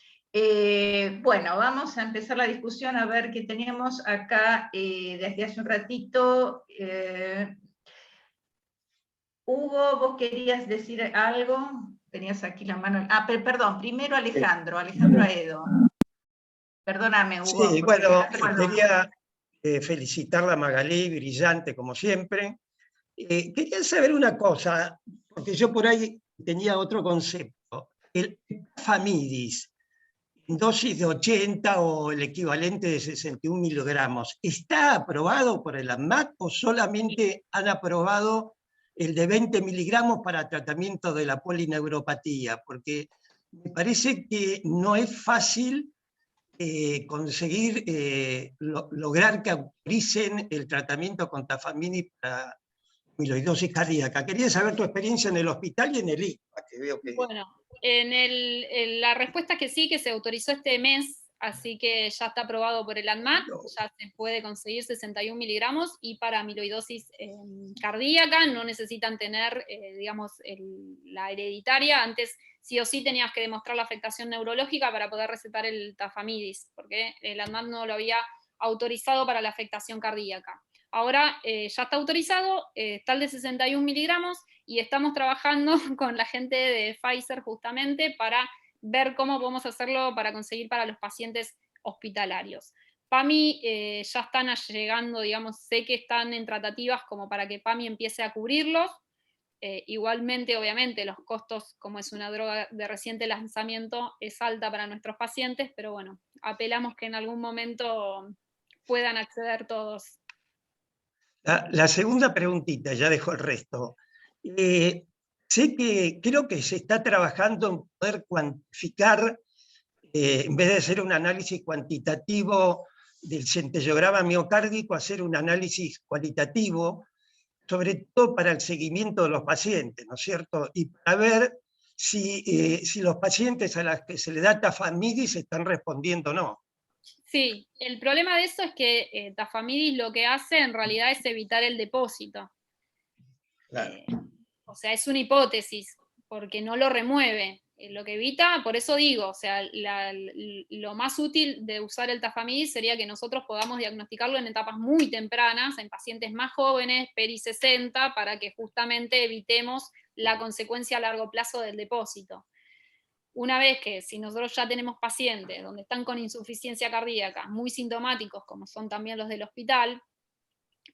Speaker 5: Bueno, vamos a empezar la discusión a ver qué teníamos acá desde hace un ratito. Hugo, ¿vos querías decir algo? Tenías aquí la mano. Ah, perdón, primero Alejandro Aedo. Perdóname, Hugo.
Speaker 4: Sí, bueno, felicitarla a Magalí, brillante como siempre. Quería saber una cosa, porque yo por ahí tenía otro concepto. El tafamidis, dosis de 80 o el equivalente de 61 miligramos, ¿está aprobado por el ANMAT o solamente han aprobado el de 20 miligramos para tratamiento de la polineuropatía? Porque me parece que no es fácil conseguir lograr que autoricen el tratamiento con tafamidis para amiloidosis cardíaca. Quería saber tu experiencia en el hospital y en el ICPA, que veo que...
Speaker 1: Bueno, la respuesta es que sí, que se autorizó este mes, así que ya está aprobado por el ANMAT, ya se puede conseguir 61 miligramos, y para amiloidosis cardíaca no necesitan tener, digamos, la hereditaria. Antes sí o sí tenías que demostrar la afectación neurológica para poder recetar el tafamidis, porque el ANMAT no lo había autorizado para la afectación cardíaca. Ahora ya está autorizado, está el de 61 miligramos, y estamos trabajando con la gente de Pfizer justamente para ver cómo podemos hacerlo para conseguir para los pacientes hospitalarios. PAMI ya están llegando, digamos, sé que están en tratativas como para que PAMI empiece a cubrirlos. Igualmente, obviamente, los costos, como es una droga de reciente lanzamiento, es alta para nuestros pacientes, pero bueno, apelamos que en algún momento puedan acceder todos.
Speaker 4: La segunda preguntita, ya dejo el resto. Sé que creo que se está trabajando en poder cuantificar, en vez de hacer un análisis cuantitativo del centellograma miocárdico, hacer un análisis cualitativo, sobre todo para el seguimiento de los pacientes, ¿no es cierto? Y para ver si los pacientes a los que se les da tafamidis están respondiendo o no.
Speaker 1: Sí, el problema de eso es que tafamidis lo que hace en realidad es evitar el depósito.
Speaker 4: Claro.
Speaker 1: O sea, es una hipótesis, porque no lo remueve. Lo que evita, por eso digo, o sea, lo más útil de usar el tafamidis sería que nosotros podamos diagnosticarlo en etapas muy tempranas, en pacientes más jóvenes, peri 60, para que justamente evitemos la consecuencia a largo plazo del depósito. Una vez que, si nosotros ya tenemos pacientes donde están con insuficiencia cardíaca, muy sintomáticos, como son también los del hospital,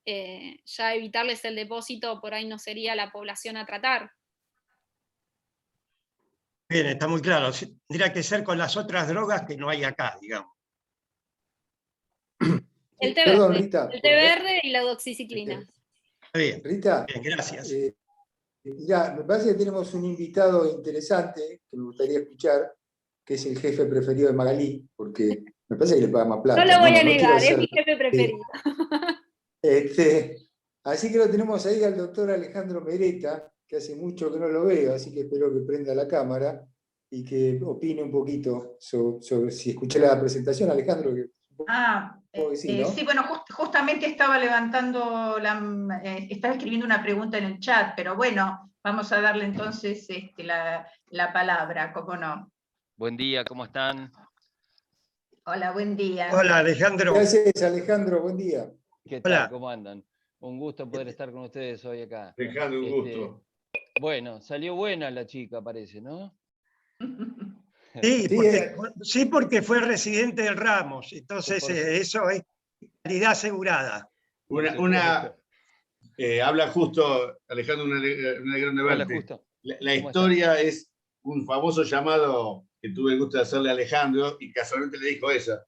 Speaker 1: ya evitarles el depósito por ahí no sería la población a tratar.
Speaker 4: Bien, está muy claro. Tendría que ser con las otras drogas que no hay acá, digamos.
Speaker 1: El té
Speaker 3: Perdón,
Speaker 1: verde,
Speaker 3: Rita.
Speaker 1: el té verde y la doxiciclina.
Speaker 4: Está bien,
Speaker 3: Rita,
Speaker 4: bien, gracias.
Speaker 3: mirá, me parece que tenemos un invitado interesante que me gustaría escuchar, que es el jefe preferido de Magalí, porque me parece que le paga más plata.
Speaker 1: No lo voy a
Speaker 3: No quiero
Speaker 1: negar, es
Speaker 3: ser-
Speaker 1: mi jefe preferido.
Speaker 3: Este, así que lo tenemos ahí al doctor Alejandro Mereta, que hace mucho que no lo veo, así que espero que prenda la cámara y que opine un poquito sobre si escuché la presentación, Alejandro. Que sí, ¿no?
Speaker 5: Sí, bueno, justamente estaba levantando, estaba escribiendo una pregunta en el chat, pero bueno, vamos a darle entonces la palabra, ¿cómo no?
Speaker 7: Buen día, ¿cómo están?
Speaker 5: Hola, buen día.
Speaker 4: Hola, Alejandro.
Speaker 3: Gracias, Alejandro, buen día.
Speaker 7: ¿Qué
Speaker 4: Hola.
Speaker 7: tal? ¿Cómo andan? Un gusto poder estar con ustedes hoy acá.
Speaker 6: Alejandro, un gusto.
Speaker 7: Bueno, salió buena la chica, parece, ¿no?
Speaker 4: Sí,
Speaker 3: Sí,
Speaker 4: porque fue residente del Ramos, entonces
Speaker 7: Por su-
Speaker 4: eso es calidad asegurada.
Speaker 7: Por
Speaker 8: Habla justo, Alejandro, un alegrón de
Speaker 7: Hola,
Speaker 8: verte.
Speaker 7: Justo.
Speaker 8: La
Speaker 7: ¿Cómo
Speaker 8: historia es un famoso llamado que tuve el gusto de hacerle a Alejandro y casualmente le dijo esa.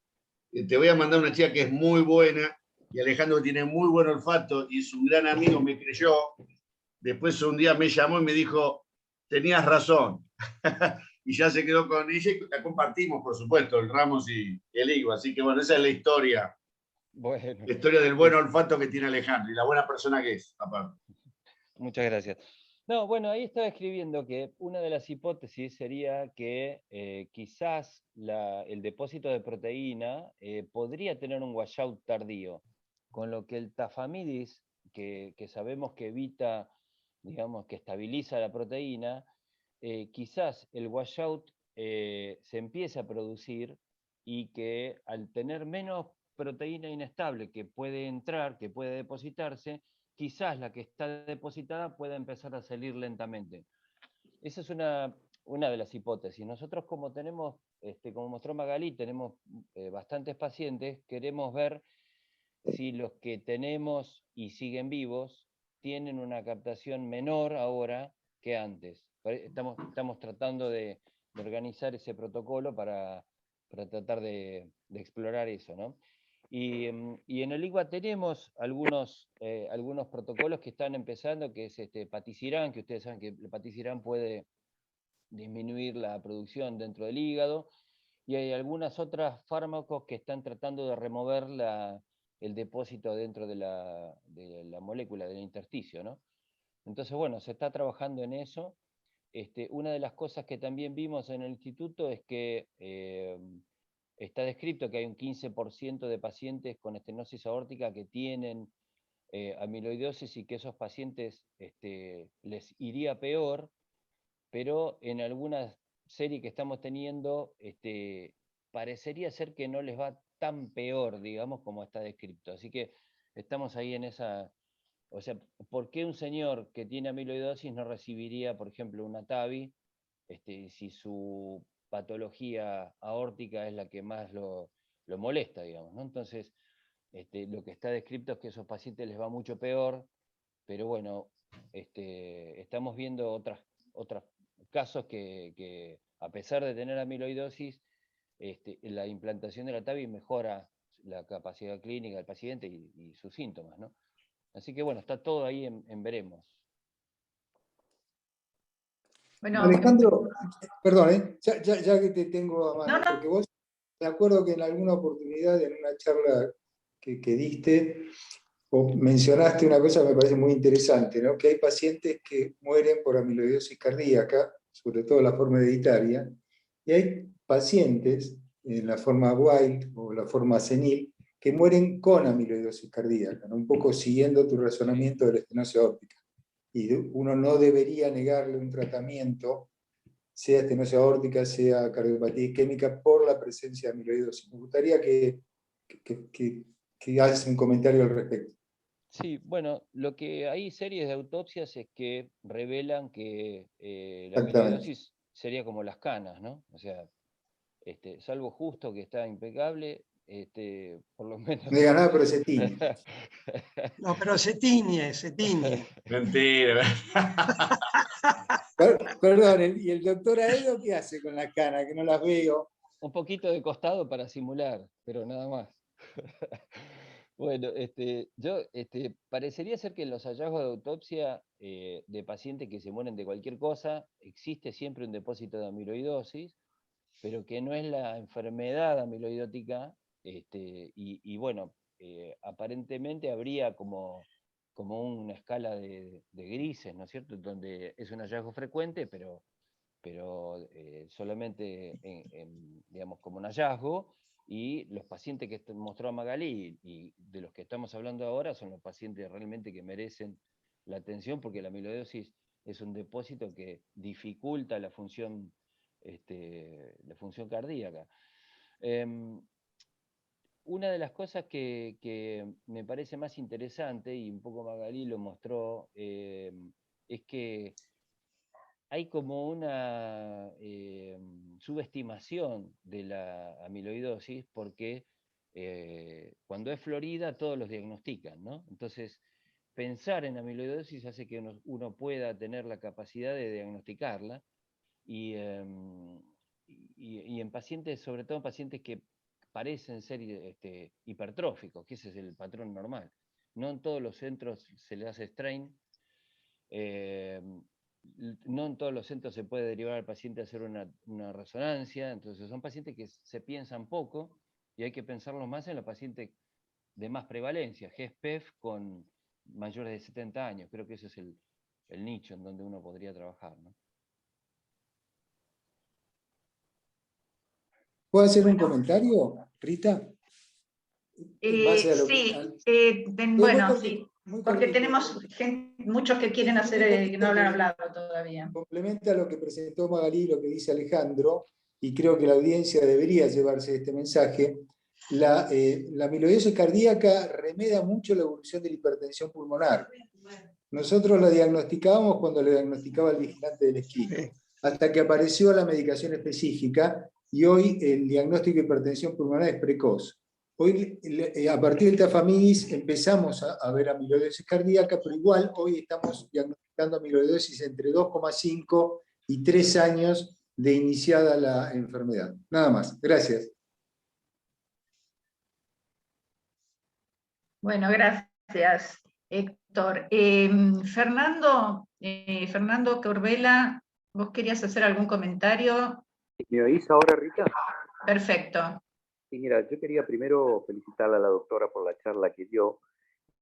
Speaker 8: Te voy a mandar una chica que es muy buena y Alejandro tiene muy buen olfato y es un gran amigo, me creyó. Después un día me llamó y me dijo, tenías razón. Y ya se quedó con ella y la compartimos, por supuesto, el Ramos y el Higo. Así que bueno, esa es la historia.
Speaker 7: Bueno,
Speaker 8: La historia del buen olfato que tiene Alejandro y la buena persona que es, aparte.
Speaker 7: muchas gracias. No, bueno, ahí estaba escribiendo que una de las hipótesis sería que quizás el depósito de proteína podría tener un washout tardío, con lo que el tafamidis, que sabemos que evita, digamos, que estabiliza la proteína, quizás el washout se empiece a producir y que al tener menos proteína inestable que puede entrar, que puede depositarse, quizás la que está depositada pueda empezar a salir lentamente. Esa es una de las hipótesis. Nosotros como tenemos, como mostró Magalí, tenemos bastantes pacientes, queremos ver si los que tenemos y siguen vivos tienen una captación menor ahora que antes. Estamos tratando de organizar ese protocolo para tratar de explorar eso, ¿no? Y en el IGUA tenemos algunos protocolos que están empezando, que es Patisiran, que ustedes saben que el Patisiran puede disminuir la producción dentro del hígado, y hay algunos otros fármacos que están tratando de remover el depósito dentro de la molécula, del intersticio, ¿no? Entonces, bueno, se está trabajando en eso. Una de las cosas que también vimos en el instituto es que está descrito que hay un 15% de pacientes con estenosis aórtica que tienen amiloidosis y que esos pacientes les iría peor, pero en algunas series que estamos teniendo parecería ser que no les va tan peor, digamos, como está descrito. Así que estamos ahí en esa... O sea, ¿por qué un señor que tiene amiloidosis no recibiría, por ejemplo, una TAVI si su patología aórtica es la que más lo molesta, digamos, ¿no? Entonces, lo que está descrito es que a esos pacientes les va mucho peor, pero bueno, estamos viendo otros casos que a pesar de tener amiloidosis, la implantación de la TAVI mejora la capacidad clínica del paciente y sus síntomas, ¿no? Así que bueno, está todo ahí en veremos.
Speaker 5: Bueno,
Speaker 3: Alejandro, perdón, ya que te tengo a mano,
Speaker 5: No.
Speaker 3: porque vos, me acuerdo que en alguna oportunidad, en una charla que diste, o mencionaste una cosa que me parece muy interesante, ¿no? Que hay pacientes que mueren por amiloidosis cardíaca, sobre todo la forma hereditaria, y hay pacientes en la forma wild o la forma senil que mueren con amiloidosis cardíaca, ¿no? Un poco siguiendo tu razonamiento de la estenosis aórtica. Y uno no debería negarle un tratamiento, sea estenosis aórtica, sea cardiopatía isquémica, por la presencia de amiloidosis. Me gustaría que hagas un comentario al respecto.
Speaker 7: Sí, bueno, lo que hay series de autopsias es que revelan que la amiloidosis sería como las canas, ¿no? O sea, salvo justo que está impecable, por lo menos...
Speaker 3: No diga nada, pero se tiñe.
Speaker 4: No, pero se tiñe.
Speaker 8: Mentira.
Speaker 3: Perdón, ¿y el doctor Aedo qué hace con la cana? Que no las veo.
Speaker 7: Un poquito de costado para simular, pero nada más. Bueno, parecería ser que en los hallazgos de autopsia de pacientes que se mueren de cualquier cosa, existe siempre un depósito de amiloidosis, pero que no es la enfermedad amiloidótica, y bueno, aparentemente habría como una escala de grises, ¿no es cierto?, donde es un hallazgo frecuente, pero solamente digamos, como un hallazgo, y los pacientes que mostró a Magalí y de los que estamos hablando ahora son los pacientes realmente que merecen la atención, porque la amiloidosis es un depósito que dificulta la función cardíaca. Una de las cosas que me parece más interesante, y un poco Magalí lo mostró, es que hay como una subestimación de la amiloidosis, porque cuando es florida todos los diagnostican, ¿no? Entonces, pensar en amiloidosis hace que uno pueda tener la capacidad de diagnosticarla, y en pacientes, sobre todo en pacientes que parecen ser hipertróficos, que ese es el patrón normal. No en todos los centros se le hace strain, no en todos los centros se puede derivar al paciente a hacer una resonancia, entonces son pacientes que se piensan poco, y hay que pensarlo más en los pacientes de más prevalencia, GES-PEF con mayores de 70 años, creo que ese es el nicho en donde uno podría trabajar, ¿no?
Speaker 3: ¿Puedo hacer un comentario, Rita?
Speaker 5: Bueno, sí, porque tenemos muchos que quieren hacer, que no han hablado todavía.
Speaker 3: Complementa lo que presentó Magalí, lo que dice Alejandro, y creo que la audiencia debería llevarse este mensaje. La amiloidosis cardíaca remedia mucho la evolución de la hipertensión pulmonar. Nosotros la diagnosticábamos cuando le diagnosticaba el vigilante del esquina, hasta que apareció la medicación específica, y hoy el diagnóstico de hipertensión pulmonar es precoz. Hoy, a partir del tafamidis, empezamos a ver amiloidosis cardíaca, pero igual hoy estamos diagnosticando amiloidosis entre 2,5 y 3 años de iniciada la enfermedad. Nada más. Gracias.
Speaker 5: Bueno, gracias, Héctor. Fernando Corbella, ¿vos querías hacer algún comentario?
Speaker 9: ¿Me oís ahora, Rita?
Speaker 5: Perfecto.
Speaker 9: Sí, mira, yo quería primero felicitarle a la doctora por la charla que dio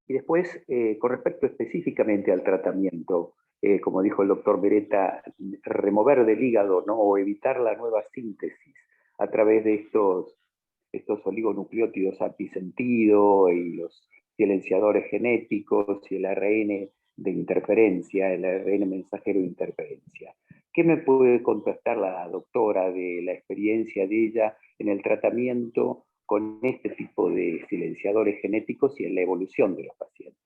Speaker 9: y después, con respecto específicamente al tratamiento, como dijo el doctor Beretta, remover del hígado, ¿no? O evitar la nueva síntesis a través de estos oligonucleótidos antisentido y los silenciadores genéticos y el ARN de interferencia, el ARN mensajero de interferencia. ¿Qué me puede contestar la doctora de la experiencia de ella en el tratamiento con este tipo de silenciadores genéticos y en la evolución de los pacientes?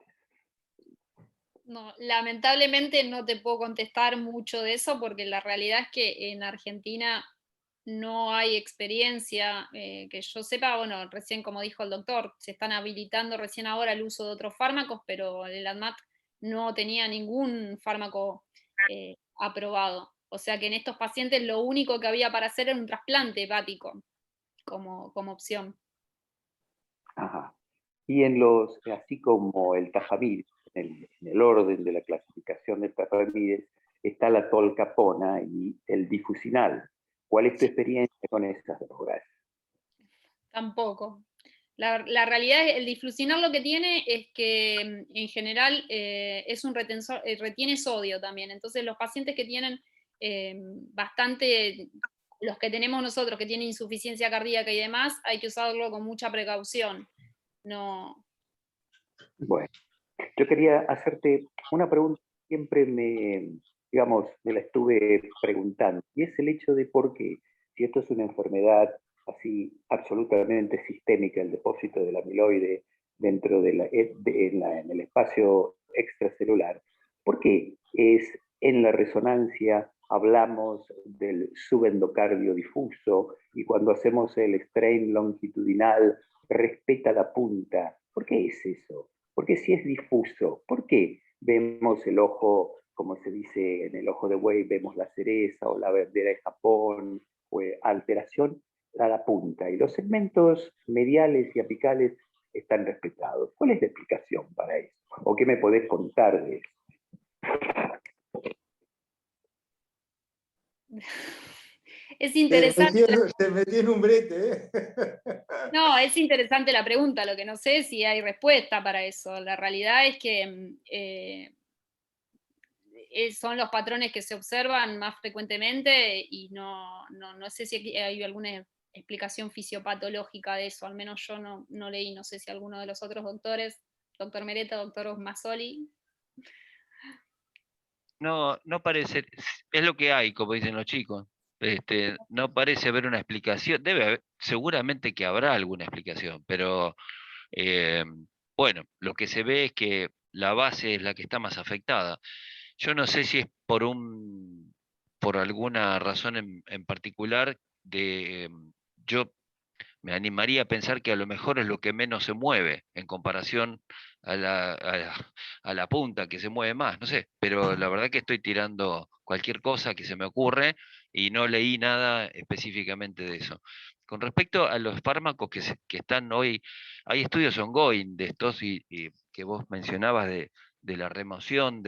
Speaker 1: No, lamentablemente no te puedo contestar mucho de eso porque la realidad es que en Argentina no hay experiencia, que yo sepa, bueno, recién como dijo el doctor, se están habilitando recién ahora el uso de otros fármacos, pero el ADMAT no tenía ningún fármaco aprobado. O sea que en estos pacientes lo único que había para hacer era un trasplante hepático como opción.
Speaker 9: Ajá. Y así como el tafamidis, en el orden de la clasificación del tafamidis, está la tolcapona y el difusinal. ¿Cuál es tu experiencia con esas drogas?
Speaker 1: Tampoco. La realidad es el diflucinal lo que tiene es que en general es un retensor, retiene sodio también. Entonces los pacientes que tienen bastante, los que tenemos nosotros que tienen insuficiencia cardíaca y demás, hay que usarlo con mucha precaución. No.
Speaker 9: Bueno, yo quería hacerte una pregunta que siempre digamos, me la estuve preguntando, y es el hecho de por qué, si esto es una enfermedad así absolutamente sistémica, el depósito del amiloide dentro en el espacio extracelular, ¿por qué en la resonancia hablamos del subendocardio difuso y cuando hacemos el strain longitudinal respeta la punta? ¿Por qué es eso? Porque si es difuso, ¿por qué vemos el ojo, como se dice en el ojo de buey, vemos la cereza o la bandera de Japón, o alteración a la punta, y los segmentos mediales y apicales están respetados? ¿Cuál es la explicación para eso? ¿O qué me podés contar de eso?
Speaker 1: Es interesante.
Speaker 3: Se metió en un brete, ¿eh?
Speaker 1: No, es interesante la pregunta, lo que no sé es si hay respuesta para eso. La realidad es que son los patrones que se observan más frecuentemente y no sé si hay alguna explicación fisiopatológica de eso, al menos yo no leí, no sé si alguno de los otros doctores, doctor Meretta, doctor Mazzoli.
Speaker 7: No, no parece, es lo que hay, como dicen los chicos. No parece haber una explicación, seguramente que habrá alguna explicación, pero bueno, lo que se ve es que la base es la que está más afectada. Yo no sé si es por alguna razón en particular yo me animaría a pensar que a lo mejor es lo que menos se mueve en comparación a la punta que se mueve más, no sé, pero la verdad que estoy tirando cualquier cosa que se me ocurre y no leí nada específicamente de eso. Con respecto a los fármacos que están hoy, hay estudios ongoing de estos y que vos mencionabas de la remoción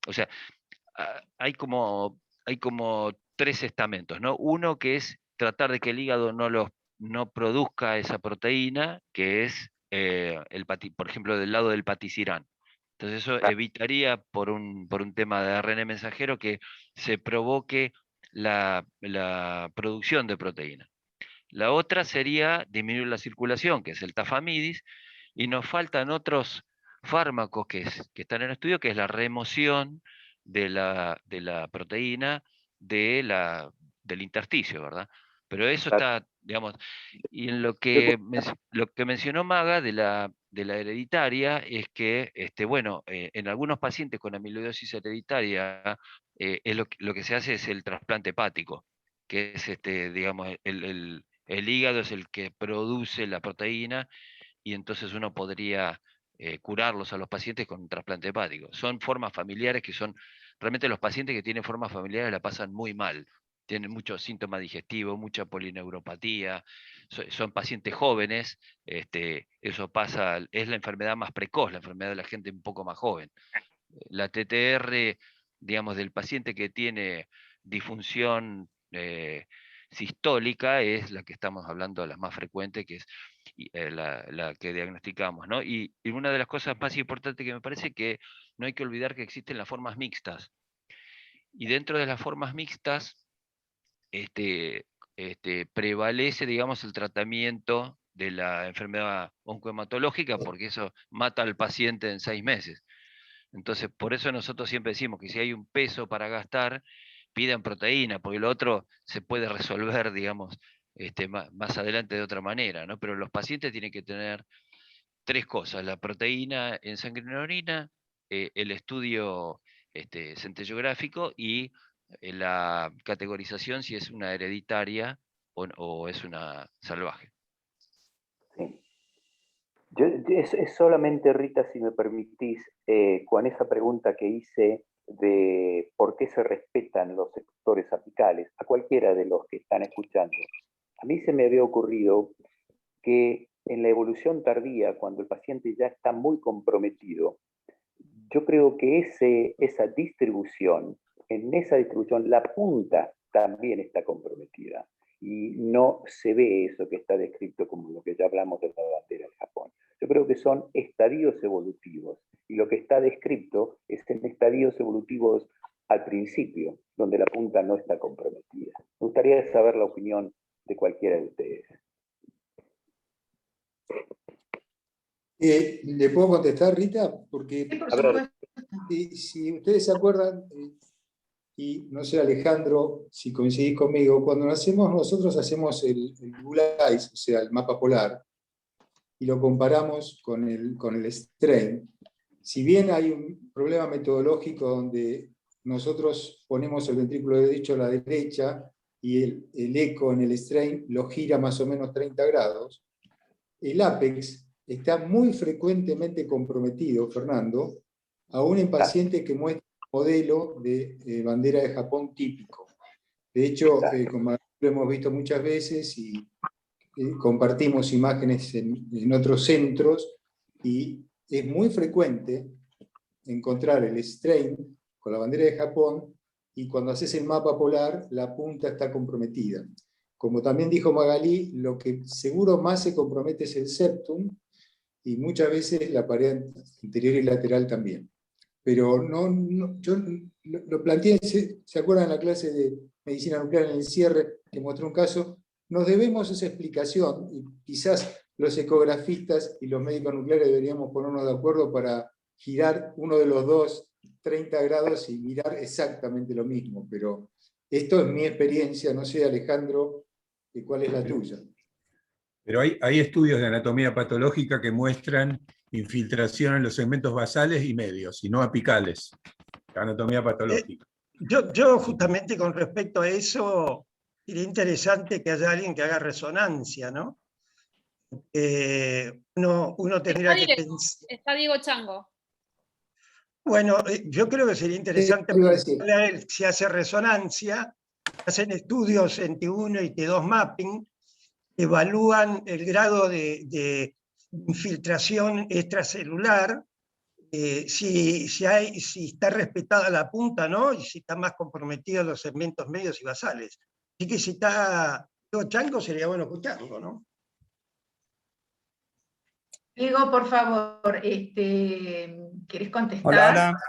Speaker 7: o sea, hay como tres estamentos, ¿no? Uno que es tratar de que el hígado no produzca esa proteína, que es, por ejemplo, del lado del paticirán. Entonces eso evitaría, por un tema de ARN mensajero, que se provoque la producción de proteína. La otra sería disminuir la circulación, que es el tafamidis, y nos faltan otros fármacos que están en estudio, que es la remoción de la proteína del intersticio, ¿verdad? Pero eso está, digamos, y en lo que mencionó Maga de la hereditaria es que, bueno, en algunos pacientes con amiloidosis hereditaria, es lo que se hace es el trasplante hepático, que es, digamos, el hígado es el que produce la proteína y entonces uno podría curarlos a los pacientes con un trasplante hepático. Son formas familiares que son, realmente los pacientes que tienen formas familiares la pasan muy mal. Tienen muchos síntomas digestivos, mucha polineuropatía, son pacientes jóvenes, eso pasa, es la enfermedad más precoz, la enfermedad de la gente un poco más joven. La TTR, digamos, del paciente que tiene disfunción sistólica es la que estamos hablando, la más frecuente, que es la que diagnosticamos, ¿no? Y una de las cosas más importantes que me parece que no hay que olvidar que existen las formas mixtas. Y dentro de las formas mixtas, prevalece, digamos, el tratamiento de la enfermedad oncohematológica, porque eso mata al paciente en 6 meses. Entonces, por eso nosotros siempre decimos que si hay un peso para gastar, pidan proteína, porque lo otro se puede resolver, digamos, más adelante de otra manera, ¿no? Pero los pacientes tienen que tener 3 cosas: la proteína en sangre y en orina, el estudio centellográfico y la categorización si es una hereditaria o es una salvaje.
Speaker 9: Sí. Es solamente, Rita, si me permitís, con esa pregunta que hice de por qué se respetan los sectores apicales, a cualquiera de los que están escuchando. A mí se me había ocurrido que en la evolución tardía, cuando el paciente ya está muy comprometido, yo creo que en esa distribución, la punta también está comprometida. Y no se ve eso que está descrito como lo que ya hablamos de la bandera de Japón. Yo creo que son estadios evolutivos. Y lo que está descrito es en estadios evolutivos al principio, donde la punta no está comprometida. Me gustaría saber la opinión de cualquiera de ustedes.
Speaker 3: ¿Le puedo contestar, Rita? Porque
Speaker 5: Sí, por supuesto.
Speaker 3: si ustedes se acuerdan, y no sé, Alejandro, si coincidís conmigo, cuando nosotros hacemos el Google Ice, o sea, el mapa polar, y lo comparamos con el strain, si bien hay un problema metodológico donde nosotros ponemos el ventrículo derecho a la derecha y el eco en el strain lo gira más o menos 30 grados, el apex está muy frecuentemente comprometido, Fernando, aún en pacientes que muestran modelo de bandera de Japón típico. De hecho, como lo hemos visto muchas veces y compartimos imágenes en otros centros, y es muy frecuente encontrar el strain con la bandera de Japón, y cuando haces el mapa polar, la punta está comprometida. Como también dijo Magalí, lo que seguro más se compromete es el septum, y muchas veces la pared interior y lateral también. Pero yo lo planteé, ¿se acuerdan en la clase de medicina nuclear en el cierre, que mostré un caso? Nos debemos esa explicación, y quizás los ecografistas y los médicos nucleares deberíamos ponernos de acuerdo para girar uno de los dos 30 grados y mirar exactamente lo mismo. Pero esto es mi experiencia, no sé, Alejandro, ¿cuál es la tuya?
Speaker 6: Pero hay estudios de anatomía patológica que muestran infiltración en los segmentos basales y medios, y no apicales. Anatomía patológica.
Speaker 4: Yo justamente con respecto a eso, sería interesante que haya alguien que haga resonancia, ¿no? Uno tendría que pensar...
Speaker 1: Está Diego Chango.
Speaker 4: Bueno, yo creo que sería interesante si hace resonancia, hacen estudios en T1 y T2 mapping, evalúan el grado de infiltración extracelular, si está respetada la punta, ¿no? Y si está más comprometidos los segmentos medios y basales. Así que si está Diego Chango, sería bueno escucharlo, ¿no?
Speaker 5: Diego, por favor, ¿querés contestar?
Speaker 10: Hola, hola.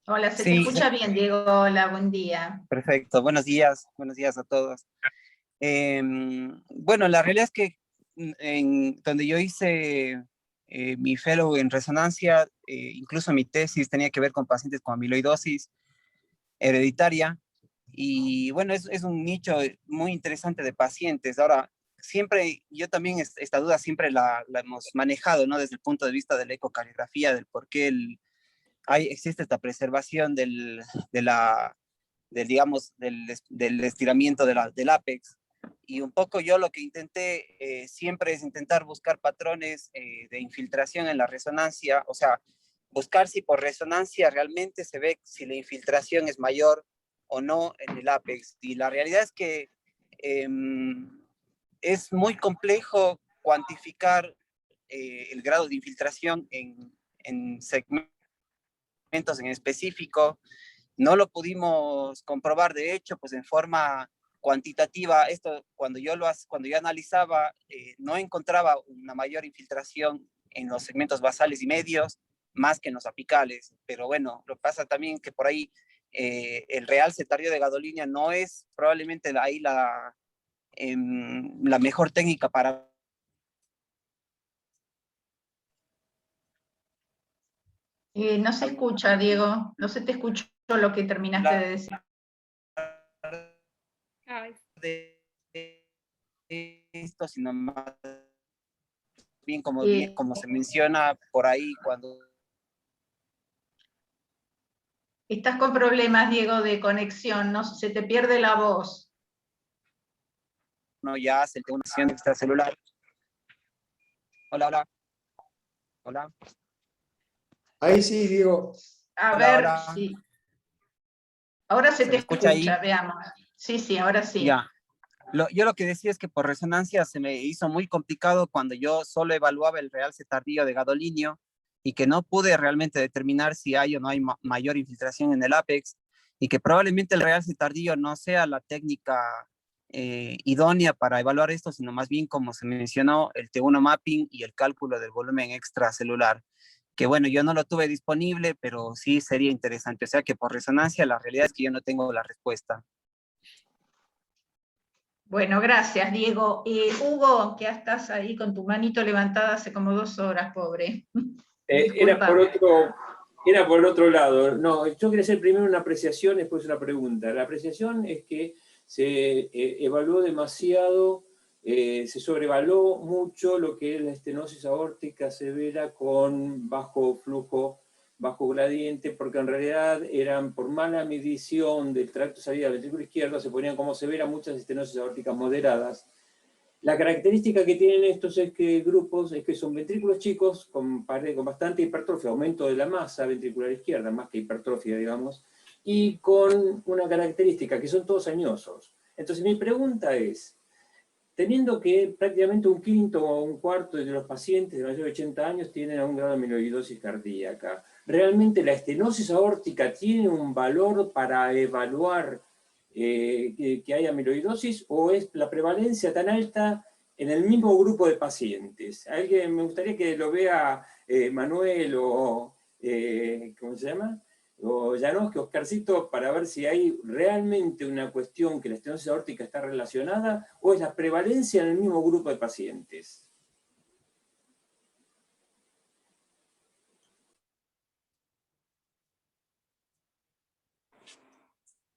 Speaker 5: Hola, se te escucha bien, Diego. Hola, buen día.
Speaker 10: Perfecto, buenos días a todos. Bueno, la realidad es que donde yo hice mi fellow en resonancia, incluso mi tesis tenía que ver con pacientes con amiloidosis hereditaria, y bueno, es un nicho muy interesante de pacientes. Ahora, siempre, yo también esta duda siempre la hemos manejado, ¿no? Desde el punto de vista de la ecocardiografía, del por qué existe esta preservación del estiramiento del apex. Y un poco yo lo que intenté siempre es intentar buscar patrones de infiltración en la resonancia, o sea, buscar si por resonancia realmente se ve si la infiltración es mayor o no en el ápex. Y la realidad es que es muy complejo cuantificar el grado de infiltración en segmentos en específico. No lo pudimos comprobar, de hecho, pues en forma cuantitativa. Esto, cuando yo analizaba, no encontraba una mayor infiltración en los segmentos basales y medios, más que en los apicales. Pero bueno, lo que pasa también que por ahí el realce tardío de gadolinio no es probablemente ahí la mejor técnica para...
Speaker 5: No se escucha, Diego, no se te escuchó lo que terminaste de decir.
Speaker 10: Esto, sino más bien como se menciona por ahí cuando...
Speaker 5: Estás con problemas, Diego, de conexión, no se te pierde la voz.
Speaker 10: No, ya hace una sesión extracelular.
Speaker 3: Hola, hola. Hola. Ahí sí, Diego.
Speaker 5: A
Speaker 10: hola,
Speaker 5: ver,
Speaker 10: hola.
Speaker 5: sí. Ahora se te escucha, veamos. Sí, ahora sí.
Speaker 10: Ya. Yo lo que decía es que por resonancia se me hizo muy complicado cuando yo solo evaluaba el realce tardío de gadolinio y que no pude realmente determinar si hay o no hay mayor infiltración en el ápex, y que probablemente el realce tardío no sea la técnica idónea para evaluar esto, sino más bien, como se mencionó, el T1 mapping y el cálculo del volumen extracelular, que bueno, yo no lo tuve disponible, pero sí sería interesante. O sea que por resonancia la realidad es que yo no tengo la respuesta.
Speaker 5: Bueno, gracias, Diego. Hugo, que estás ahí con tu manito levantada hace como 2 horas, pobre.
Speaker 2: Era por otro lado. No, yo quería hacer primero una apreciación, después una pregunta. La apreciación es que se evaluó demasiado, se sobrevaluó mucho lo que es la estenosis aórtica severa con bajo flujo, bajo gradiente, porque en realidad eran por mala medición del tracto de salida del ventrículo izquierdo, se ponían como severa muchas estenosis aórticas moderadas. La característica que tienen estos grupos es que son ventrículos chicos con bastante hipertrofia, aumento de la masa ventricular izquierda, más que hipertrofia, digamos, y con una característica que son todos añosos. Entonces mi pregunta es, teniendo que prácticamente un quinto o un cuarto de los pacientes de mayor de 80 años tienen algún grado de amiloidosis cardíaca, ¿realmente la estenosis aórtica tiene un valor para evaluar que hay amiloidosis, o es la prevalencia tan alta en el mismo grupo de pacientes? Me gustaría que lo vea Manuel o, ¿cómo se llama? O Llanos, Oscarcito, para ver si hay realmente una cuestión que la estenosis aórtica está relacionada, o es la prevalencia en el mismo grupo de pacientes.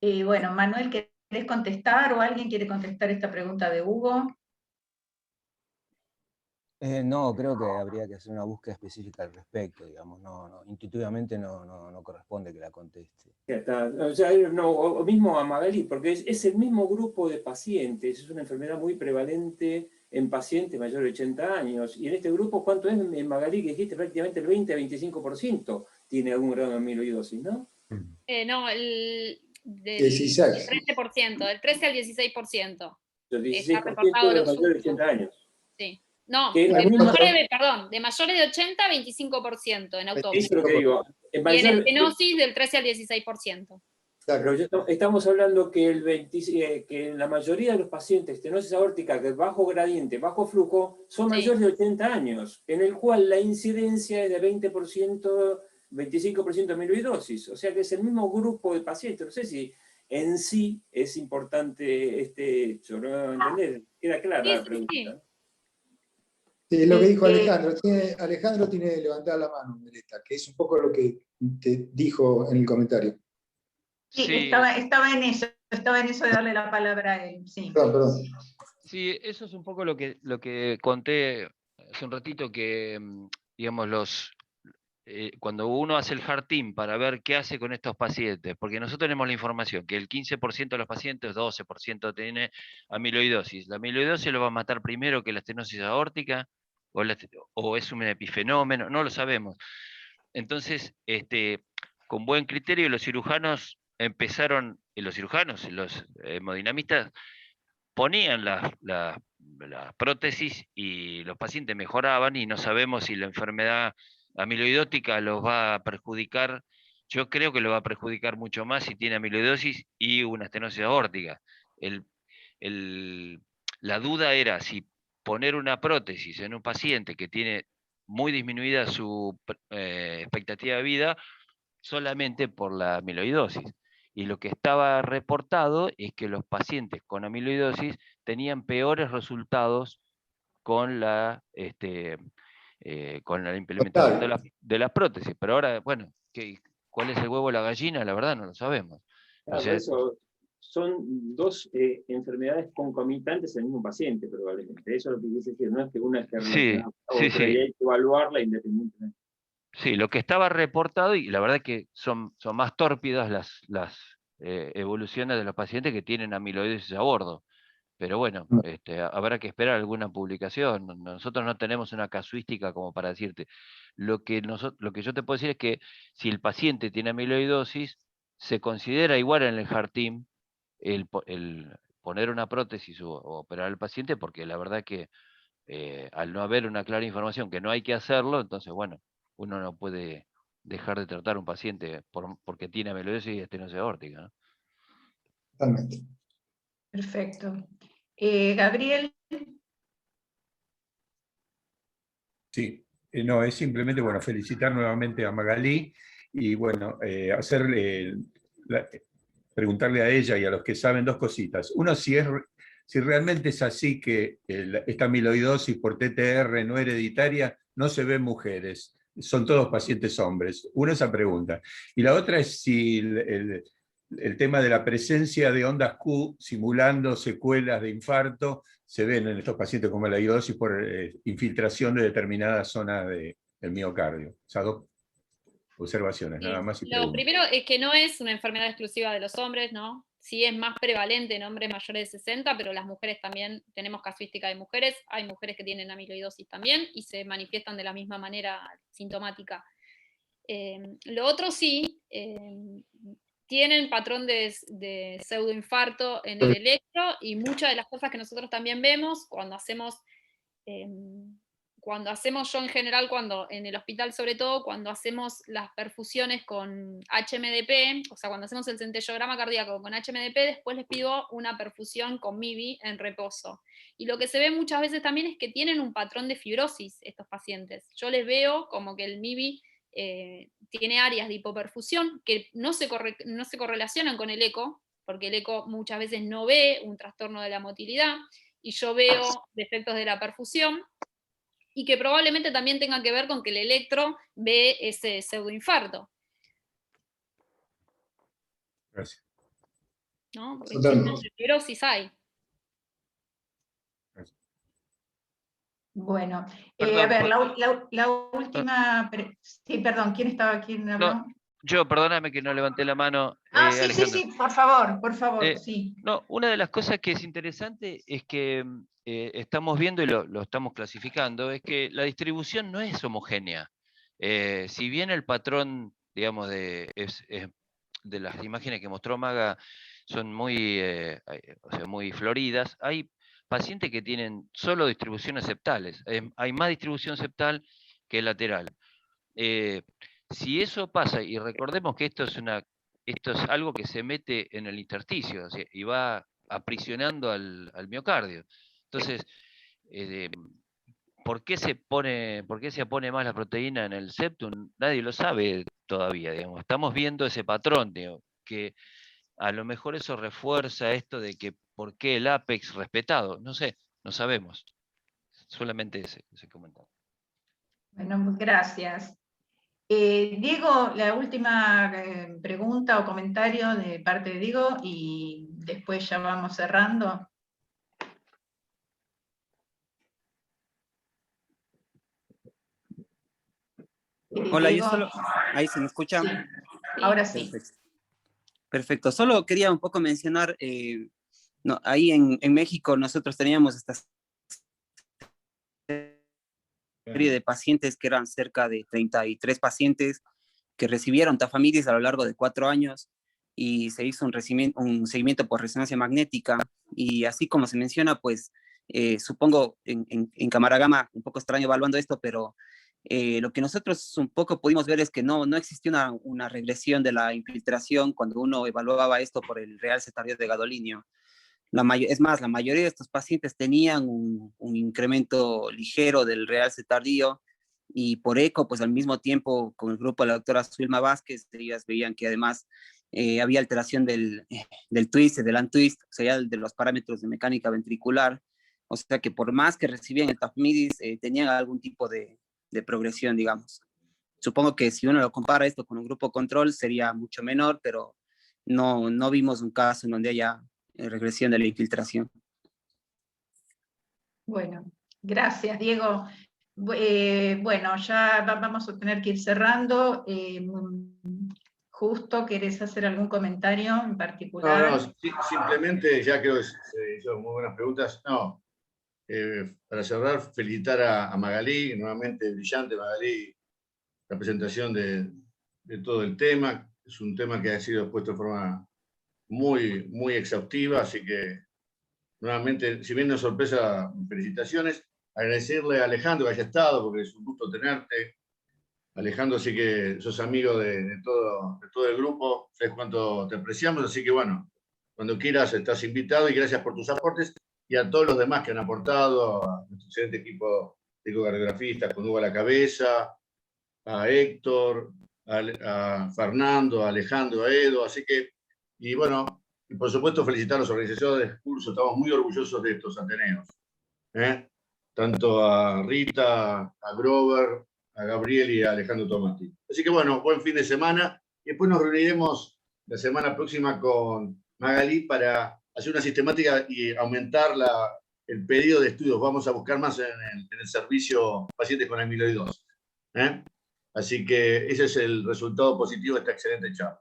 Speaker 5: Bueno, Manuel, ¿querés contestar o alguien quiere contestar esta pregunta de Hugo?
Speaker 11: No, creo que habría que hacer una búsqueda específica al respecto, digamos, intuitivamente no corresponde que la conteste.
Speaker 2: Ya está. O sea, no, o mismo a Magalí, porque es el mismo grupo de pacientes, es una enfermedad muy prevalente en pacientes mayores de 80 años, y en este grupo, ¿cuánto es en Magalí? Que dijiste prácticamente el 20 a 25% tiene algún grado de amiloidosis, ¿no?
Speaker 1: No, del
Speaker 3: 16.
Speaker 1: 13%, del 13 al 16%.
Speaker 2: El 16%
Speaker 1: Está reportado
Speaker 2: de los
Speaker 1: los
Speaker 2: mayores de
Speaker 1: últimos.
Speaker 2: 80 años.
Speaker 1: Sí. No,
Speaker 2: Que
Speaker 1: de mayores de 80 a 25% en autopsia.
Speaker 2: Es lo que digo.
Speaker 1: Y en estenosis del 13 al 16%.
Speaker 2: Claro, estamos hablando que, que la mayoría de los pacientes de estenosis aórtica que bajo gradiente, bajo flujo, son mayores de 80 años, en el cual la incidencia es de 20%, 25% de amiloidosis. O sea que es el mismo grupo de pacientes. No sé si en sí es importante este hecho, ¿no? ¿Entendés? Queda clara la pregunta.
Speaker 1: Sí.
Speaker 3: Sí, lo que dijo Alejandro. Alejandro tiene levantada la mano, Meleta, que es un poco lo que te dijo en el comentario.
Speaker 5: Sí, estaba en eso de darle la palabra a él. Sí.
Speaker 3: Perdón.
Speaker 12: Sí, eso es un poco lo que conté hace un ratito, que digamos cuando uno hace el heart team para ver qué hace con estos pacientes, porque nosotros tenemos la información que el 15% de los pacientes, 12% tiene amiloidosis. La amiloidosis lo va a matar primero que la estenosis aórtica, o es un epifenómeno, no lo sabemos. Entonces, con buen criterio, los cirujanos empezaron, los hemodinamistas, ponían las prótesis y los pacientes mejoraban, y no sabemos si la enfermedad amiloidótica los va a perjudicar. Yo creo que lo va a perjudicar mucho más si tiene amiloidosis y una estenosis aórtica. La duda era si poner una prótesis en un paciente que tiene muy disminuida su expectativa de vida solamente por la amiloidosis. Y lo que estaba reportado es que los pacientes con amiloidosis tenían peores resultados con la implementación de las prótesis. Pero ahora, bueno, ¿cuál es el huevo o la gallina? La verdad no lo sabemos.
Speaker 2: Claro,
Speaker 12: O sea,
Speaker 2: eso son dos enfermedades concomitantes en el mismo paciente, probablemente. Eso es lo que quise decir, no es que una esté relacionada con otra, y hay que evaluarla independientemente.
Speaker 12: Sí, lo que estaba reportado, y la verdad que son más tórpidas las evoluciones de los pacientes que tienen amiloidosis a bordo. Pero bueno, habrá que esperar alguna publicación. Nosotros no tenemos una casuística como para decirte. Lo que yo te puedo decir es que si el paciente tiene amiloidosis, se considera igual en el heart team el poner una prótesis o operar al paciente, porque la verdad que al no haber una clara información que no hay que hacerlo, entonces bueno, uno no puede dejar de tratar a un paciente porque tiene amiloidosis y estenosis aórtica, ¿no?
Speaker 3: Totalmente.
Speaker 5: Perfecto. Gabriel.
Speaker 6: Sí, no, es simplemente, bueno, felicitar nuevamente a Magalí y, bueno, preguntarle a ella y a los que saben dos cositas. Uno, si realmente es así que esta amiloidosis por TTR no hereditaria no se ve en mujeres, son todos pacientes hombres. Una, esa pregunta. Y la otra es si el tema de la presencia de ondas Q simulando secuelas de infarto se ven en estos pacientes con amiloidosis por infiltración de determinadas zonas del miocardio. O sea, dos observaciones, nada más.
Speaker 1: Lo primero es que no es una enfermedad exclusiva de los hombres, ¿no? Sí es más prevalente en hombres mayores de 60, pero las mujeres también tenemos casuística de mujeres. Hay mujeres que tienen amiloidosis también y se manifiestan de la misma manera sintomática. Lo otro sí, tienen patrón de pseudoinfarto en el electro, y muchas de las cosas que nosotros también vemos cuando hacemos, yo en general, en el hospital sobre todo, cuando hacemos las perfusiones con HMDP, o sea, cuando hacemos el centellograma cardíaco con HMDP, después les pido una perfusión con MIBI en reposo. Y lo que se ve muchas veces también es que tienen un patrón de fibrosis estos pacientes. Yo les veo como que el MIBI tiene áreas de hipoperfusión que no se correlacionan con el eco, porque el eco muchas veces no ve un trastorno de la motilidad, y yo veo defectos de la perfusión, y que probablemente también tenga que ver con que el electro ve ese pseudoinfarto.
Speaker 6: Gracias.
Speaker 1: ¿No? Porque signos de fibrosis hay.
Speaker 5: Bueno, a ver, la última... Sí, perdón, ¿quién habló?
Speaker 12: No, yo, perdóname que no levanté la mano.
Speaker 5: Sí,
Speaker 12: Alejandro.
Speaker 5: sí, por favor, sí.
Speaker 12: No, una de las cosas que es interesante es que estamos viendo, y lo estamos clasificando, es que la distribución no es homogénea. Si bien el patrón, digamos, de las imágenes que mostró Maga son muy floridas, hay pacientes que tienen solo distribuciones septales. Hay más distribución septal que lateral. Si eso pasa, y recordemos que esto es algo que se mete en el intersticio, o sea, y va aprisionando al miocardio. Entonces, ¿por qué se pone más la proteína en el septum? Nadie lo sabe todavía, digamos. Estamos viendo ese patrón, digamos, que a lo mejor eso refuerza esto de que por qué el ápex respetado. No sé, no sabemos. Solamente ese comentario.
Speaker 5: Bueno, gracias. Diego, la última pregunta o comentario de parte de Diego, y después ya vamos cerrando.
Speaker 10: Hola,
Speaker 5: Diego.
Speaker 10: ahí se me escucha.
Speaker 5: Sí, ahora sí.
Speaker 10: Perfecto. Solo quería un poco mencionar, ahí en México nosotros teníamos esta serie de pacientes que eran cerca de 33 pacientes que recibieron tafamidis a lo largo de 4 años y se hizo un seguimiento por resonancia magnética y así como se menciona, pues supongo en cámara gamma, un poco extraño evaluando esto, pero lo que nosotros un poco pudimos ver es que no existió una regresión de la infiltración cuando uno evaluaba esto por el realce tardío de gadolinio. Es más, la mayoría de estos pacientes tenían un incremento ligero del realce tardío y por eco, pues al mismo tiempo con el grupo de la doctora Zulma Vázquez, ellas veían que además había alteración del twist, del untwist, o sea, de los parámetros de mecánica ventricular, o sea que por más que recibían el tafamidis, tenían algún tipo de progresión, digamos. Supongo que si uno lo compara esto con un grupo control sería mucho menor, pero no vimos un caso en donde haya regresión de la infiltración.
Speaker 5: Bueno, gracias, Diego. Bueno, ya vamos a tener que ir cerrando. Justo, ¿querés hacer algún comentario en particular?
Speaker 8: No, simplemente, ya creo que se hicieron muy buenas preguntas. No, para cerrar, felicitar a Magalí, nuevamente brillante Magalí, la presentación de todo el tema. Es un tema que ha sido expuesto de forma muy exhaustiva, así que nuevamente, si bien no es sorpresa, felicitaciones. Agradecerle a Alejandro que haya estado, porque es un gusto tenerte. Alejandro, sí que sos amigo de todo el grupo, sabes cuánto te apreciamos, así que bueno, cuando quieras estás invitado y gracias por tus aportes y a todos los demás que han aportado, a nuestro excelente equipo de ecogradiografistas con Hugo a la cabeza, a Héctor, a Fernando, a Alejandro, a Edo, así que, y bueno, y por supuesto felicitar a los organizadores del curso, estamos muy orgullosos de estos ateneos, tanto a Rita, a Grover, a Gabriel y a Alejandro Tomati. Así que bueno, buen fin de semana, y después nos reuniremos la semana próxima con Magalí para hacer una sistemática y aumentar el pedido de estudios. Vamos a buscar más en el servicio pacientes con amiloidosis. Así que ese es el resultado positivo de esta excelente charla.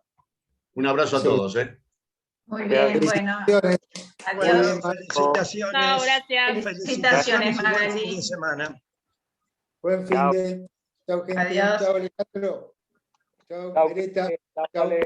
Speaker 8: Un abrazo a todos.
Speaker 5: Muy bien, bueno. Adiós.
Speaker 4: Felicitaciones.
Speaker 1: Chao, gracias.
Speaker 5: Felicitaciones,
Speaker 4: Buen fin
Speaker 5: Magalí.
Speaker 4: de semana.
Speaker 3: Buen fin de. Chao, gente.
Speaker 5: Adiós.
Speaker 3: Chao, Alejandro. Chao,
Speaker 9: Chao,
Speaker 3: Greta.
Speaker 9: chao,
Speaker 3: Chao.
Speaker 9: Ale.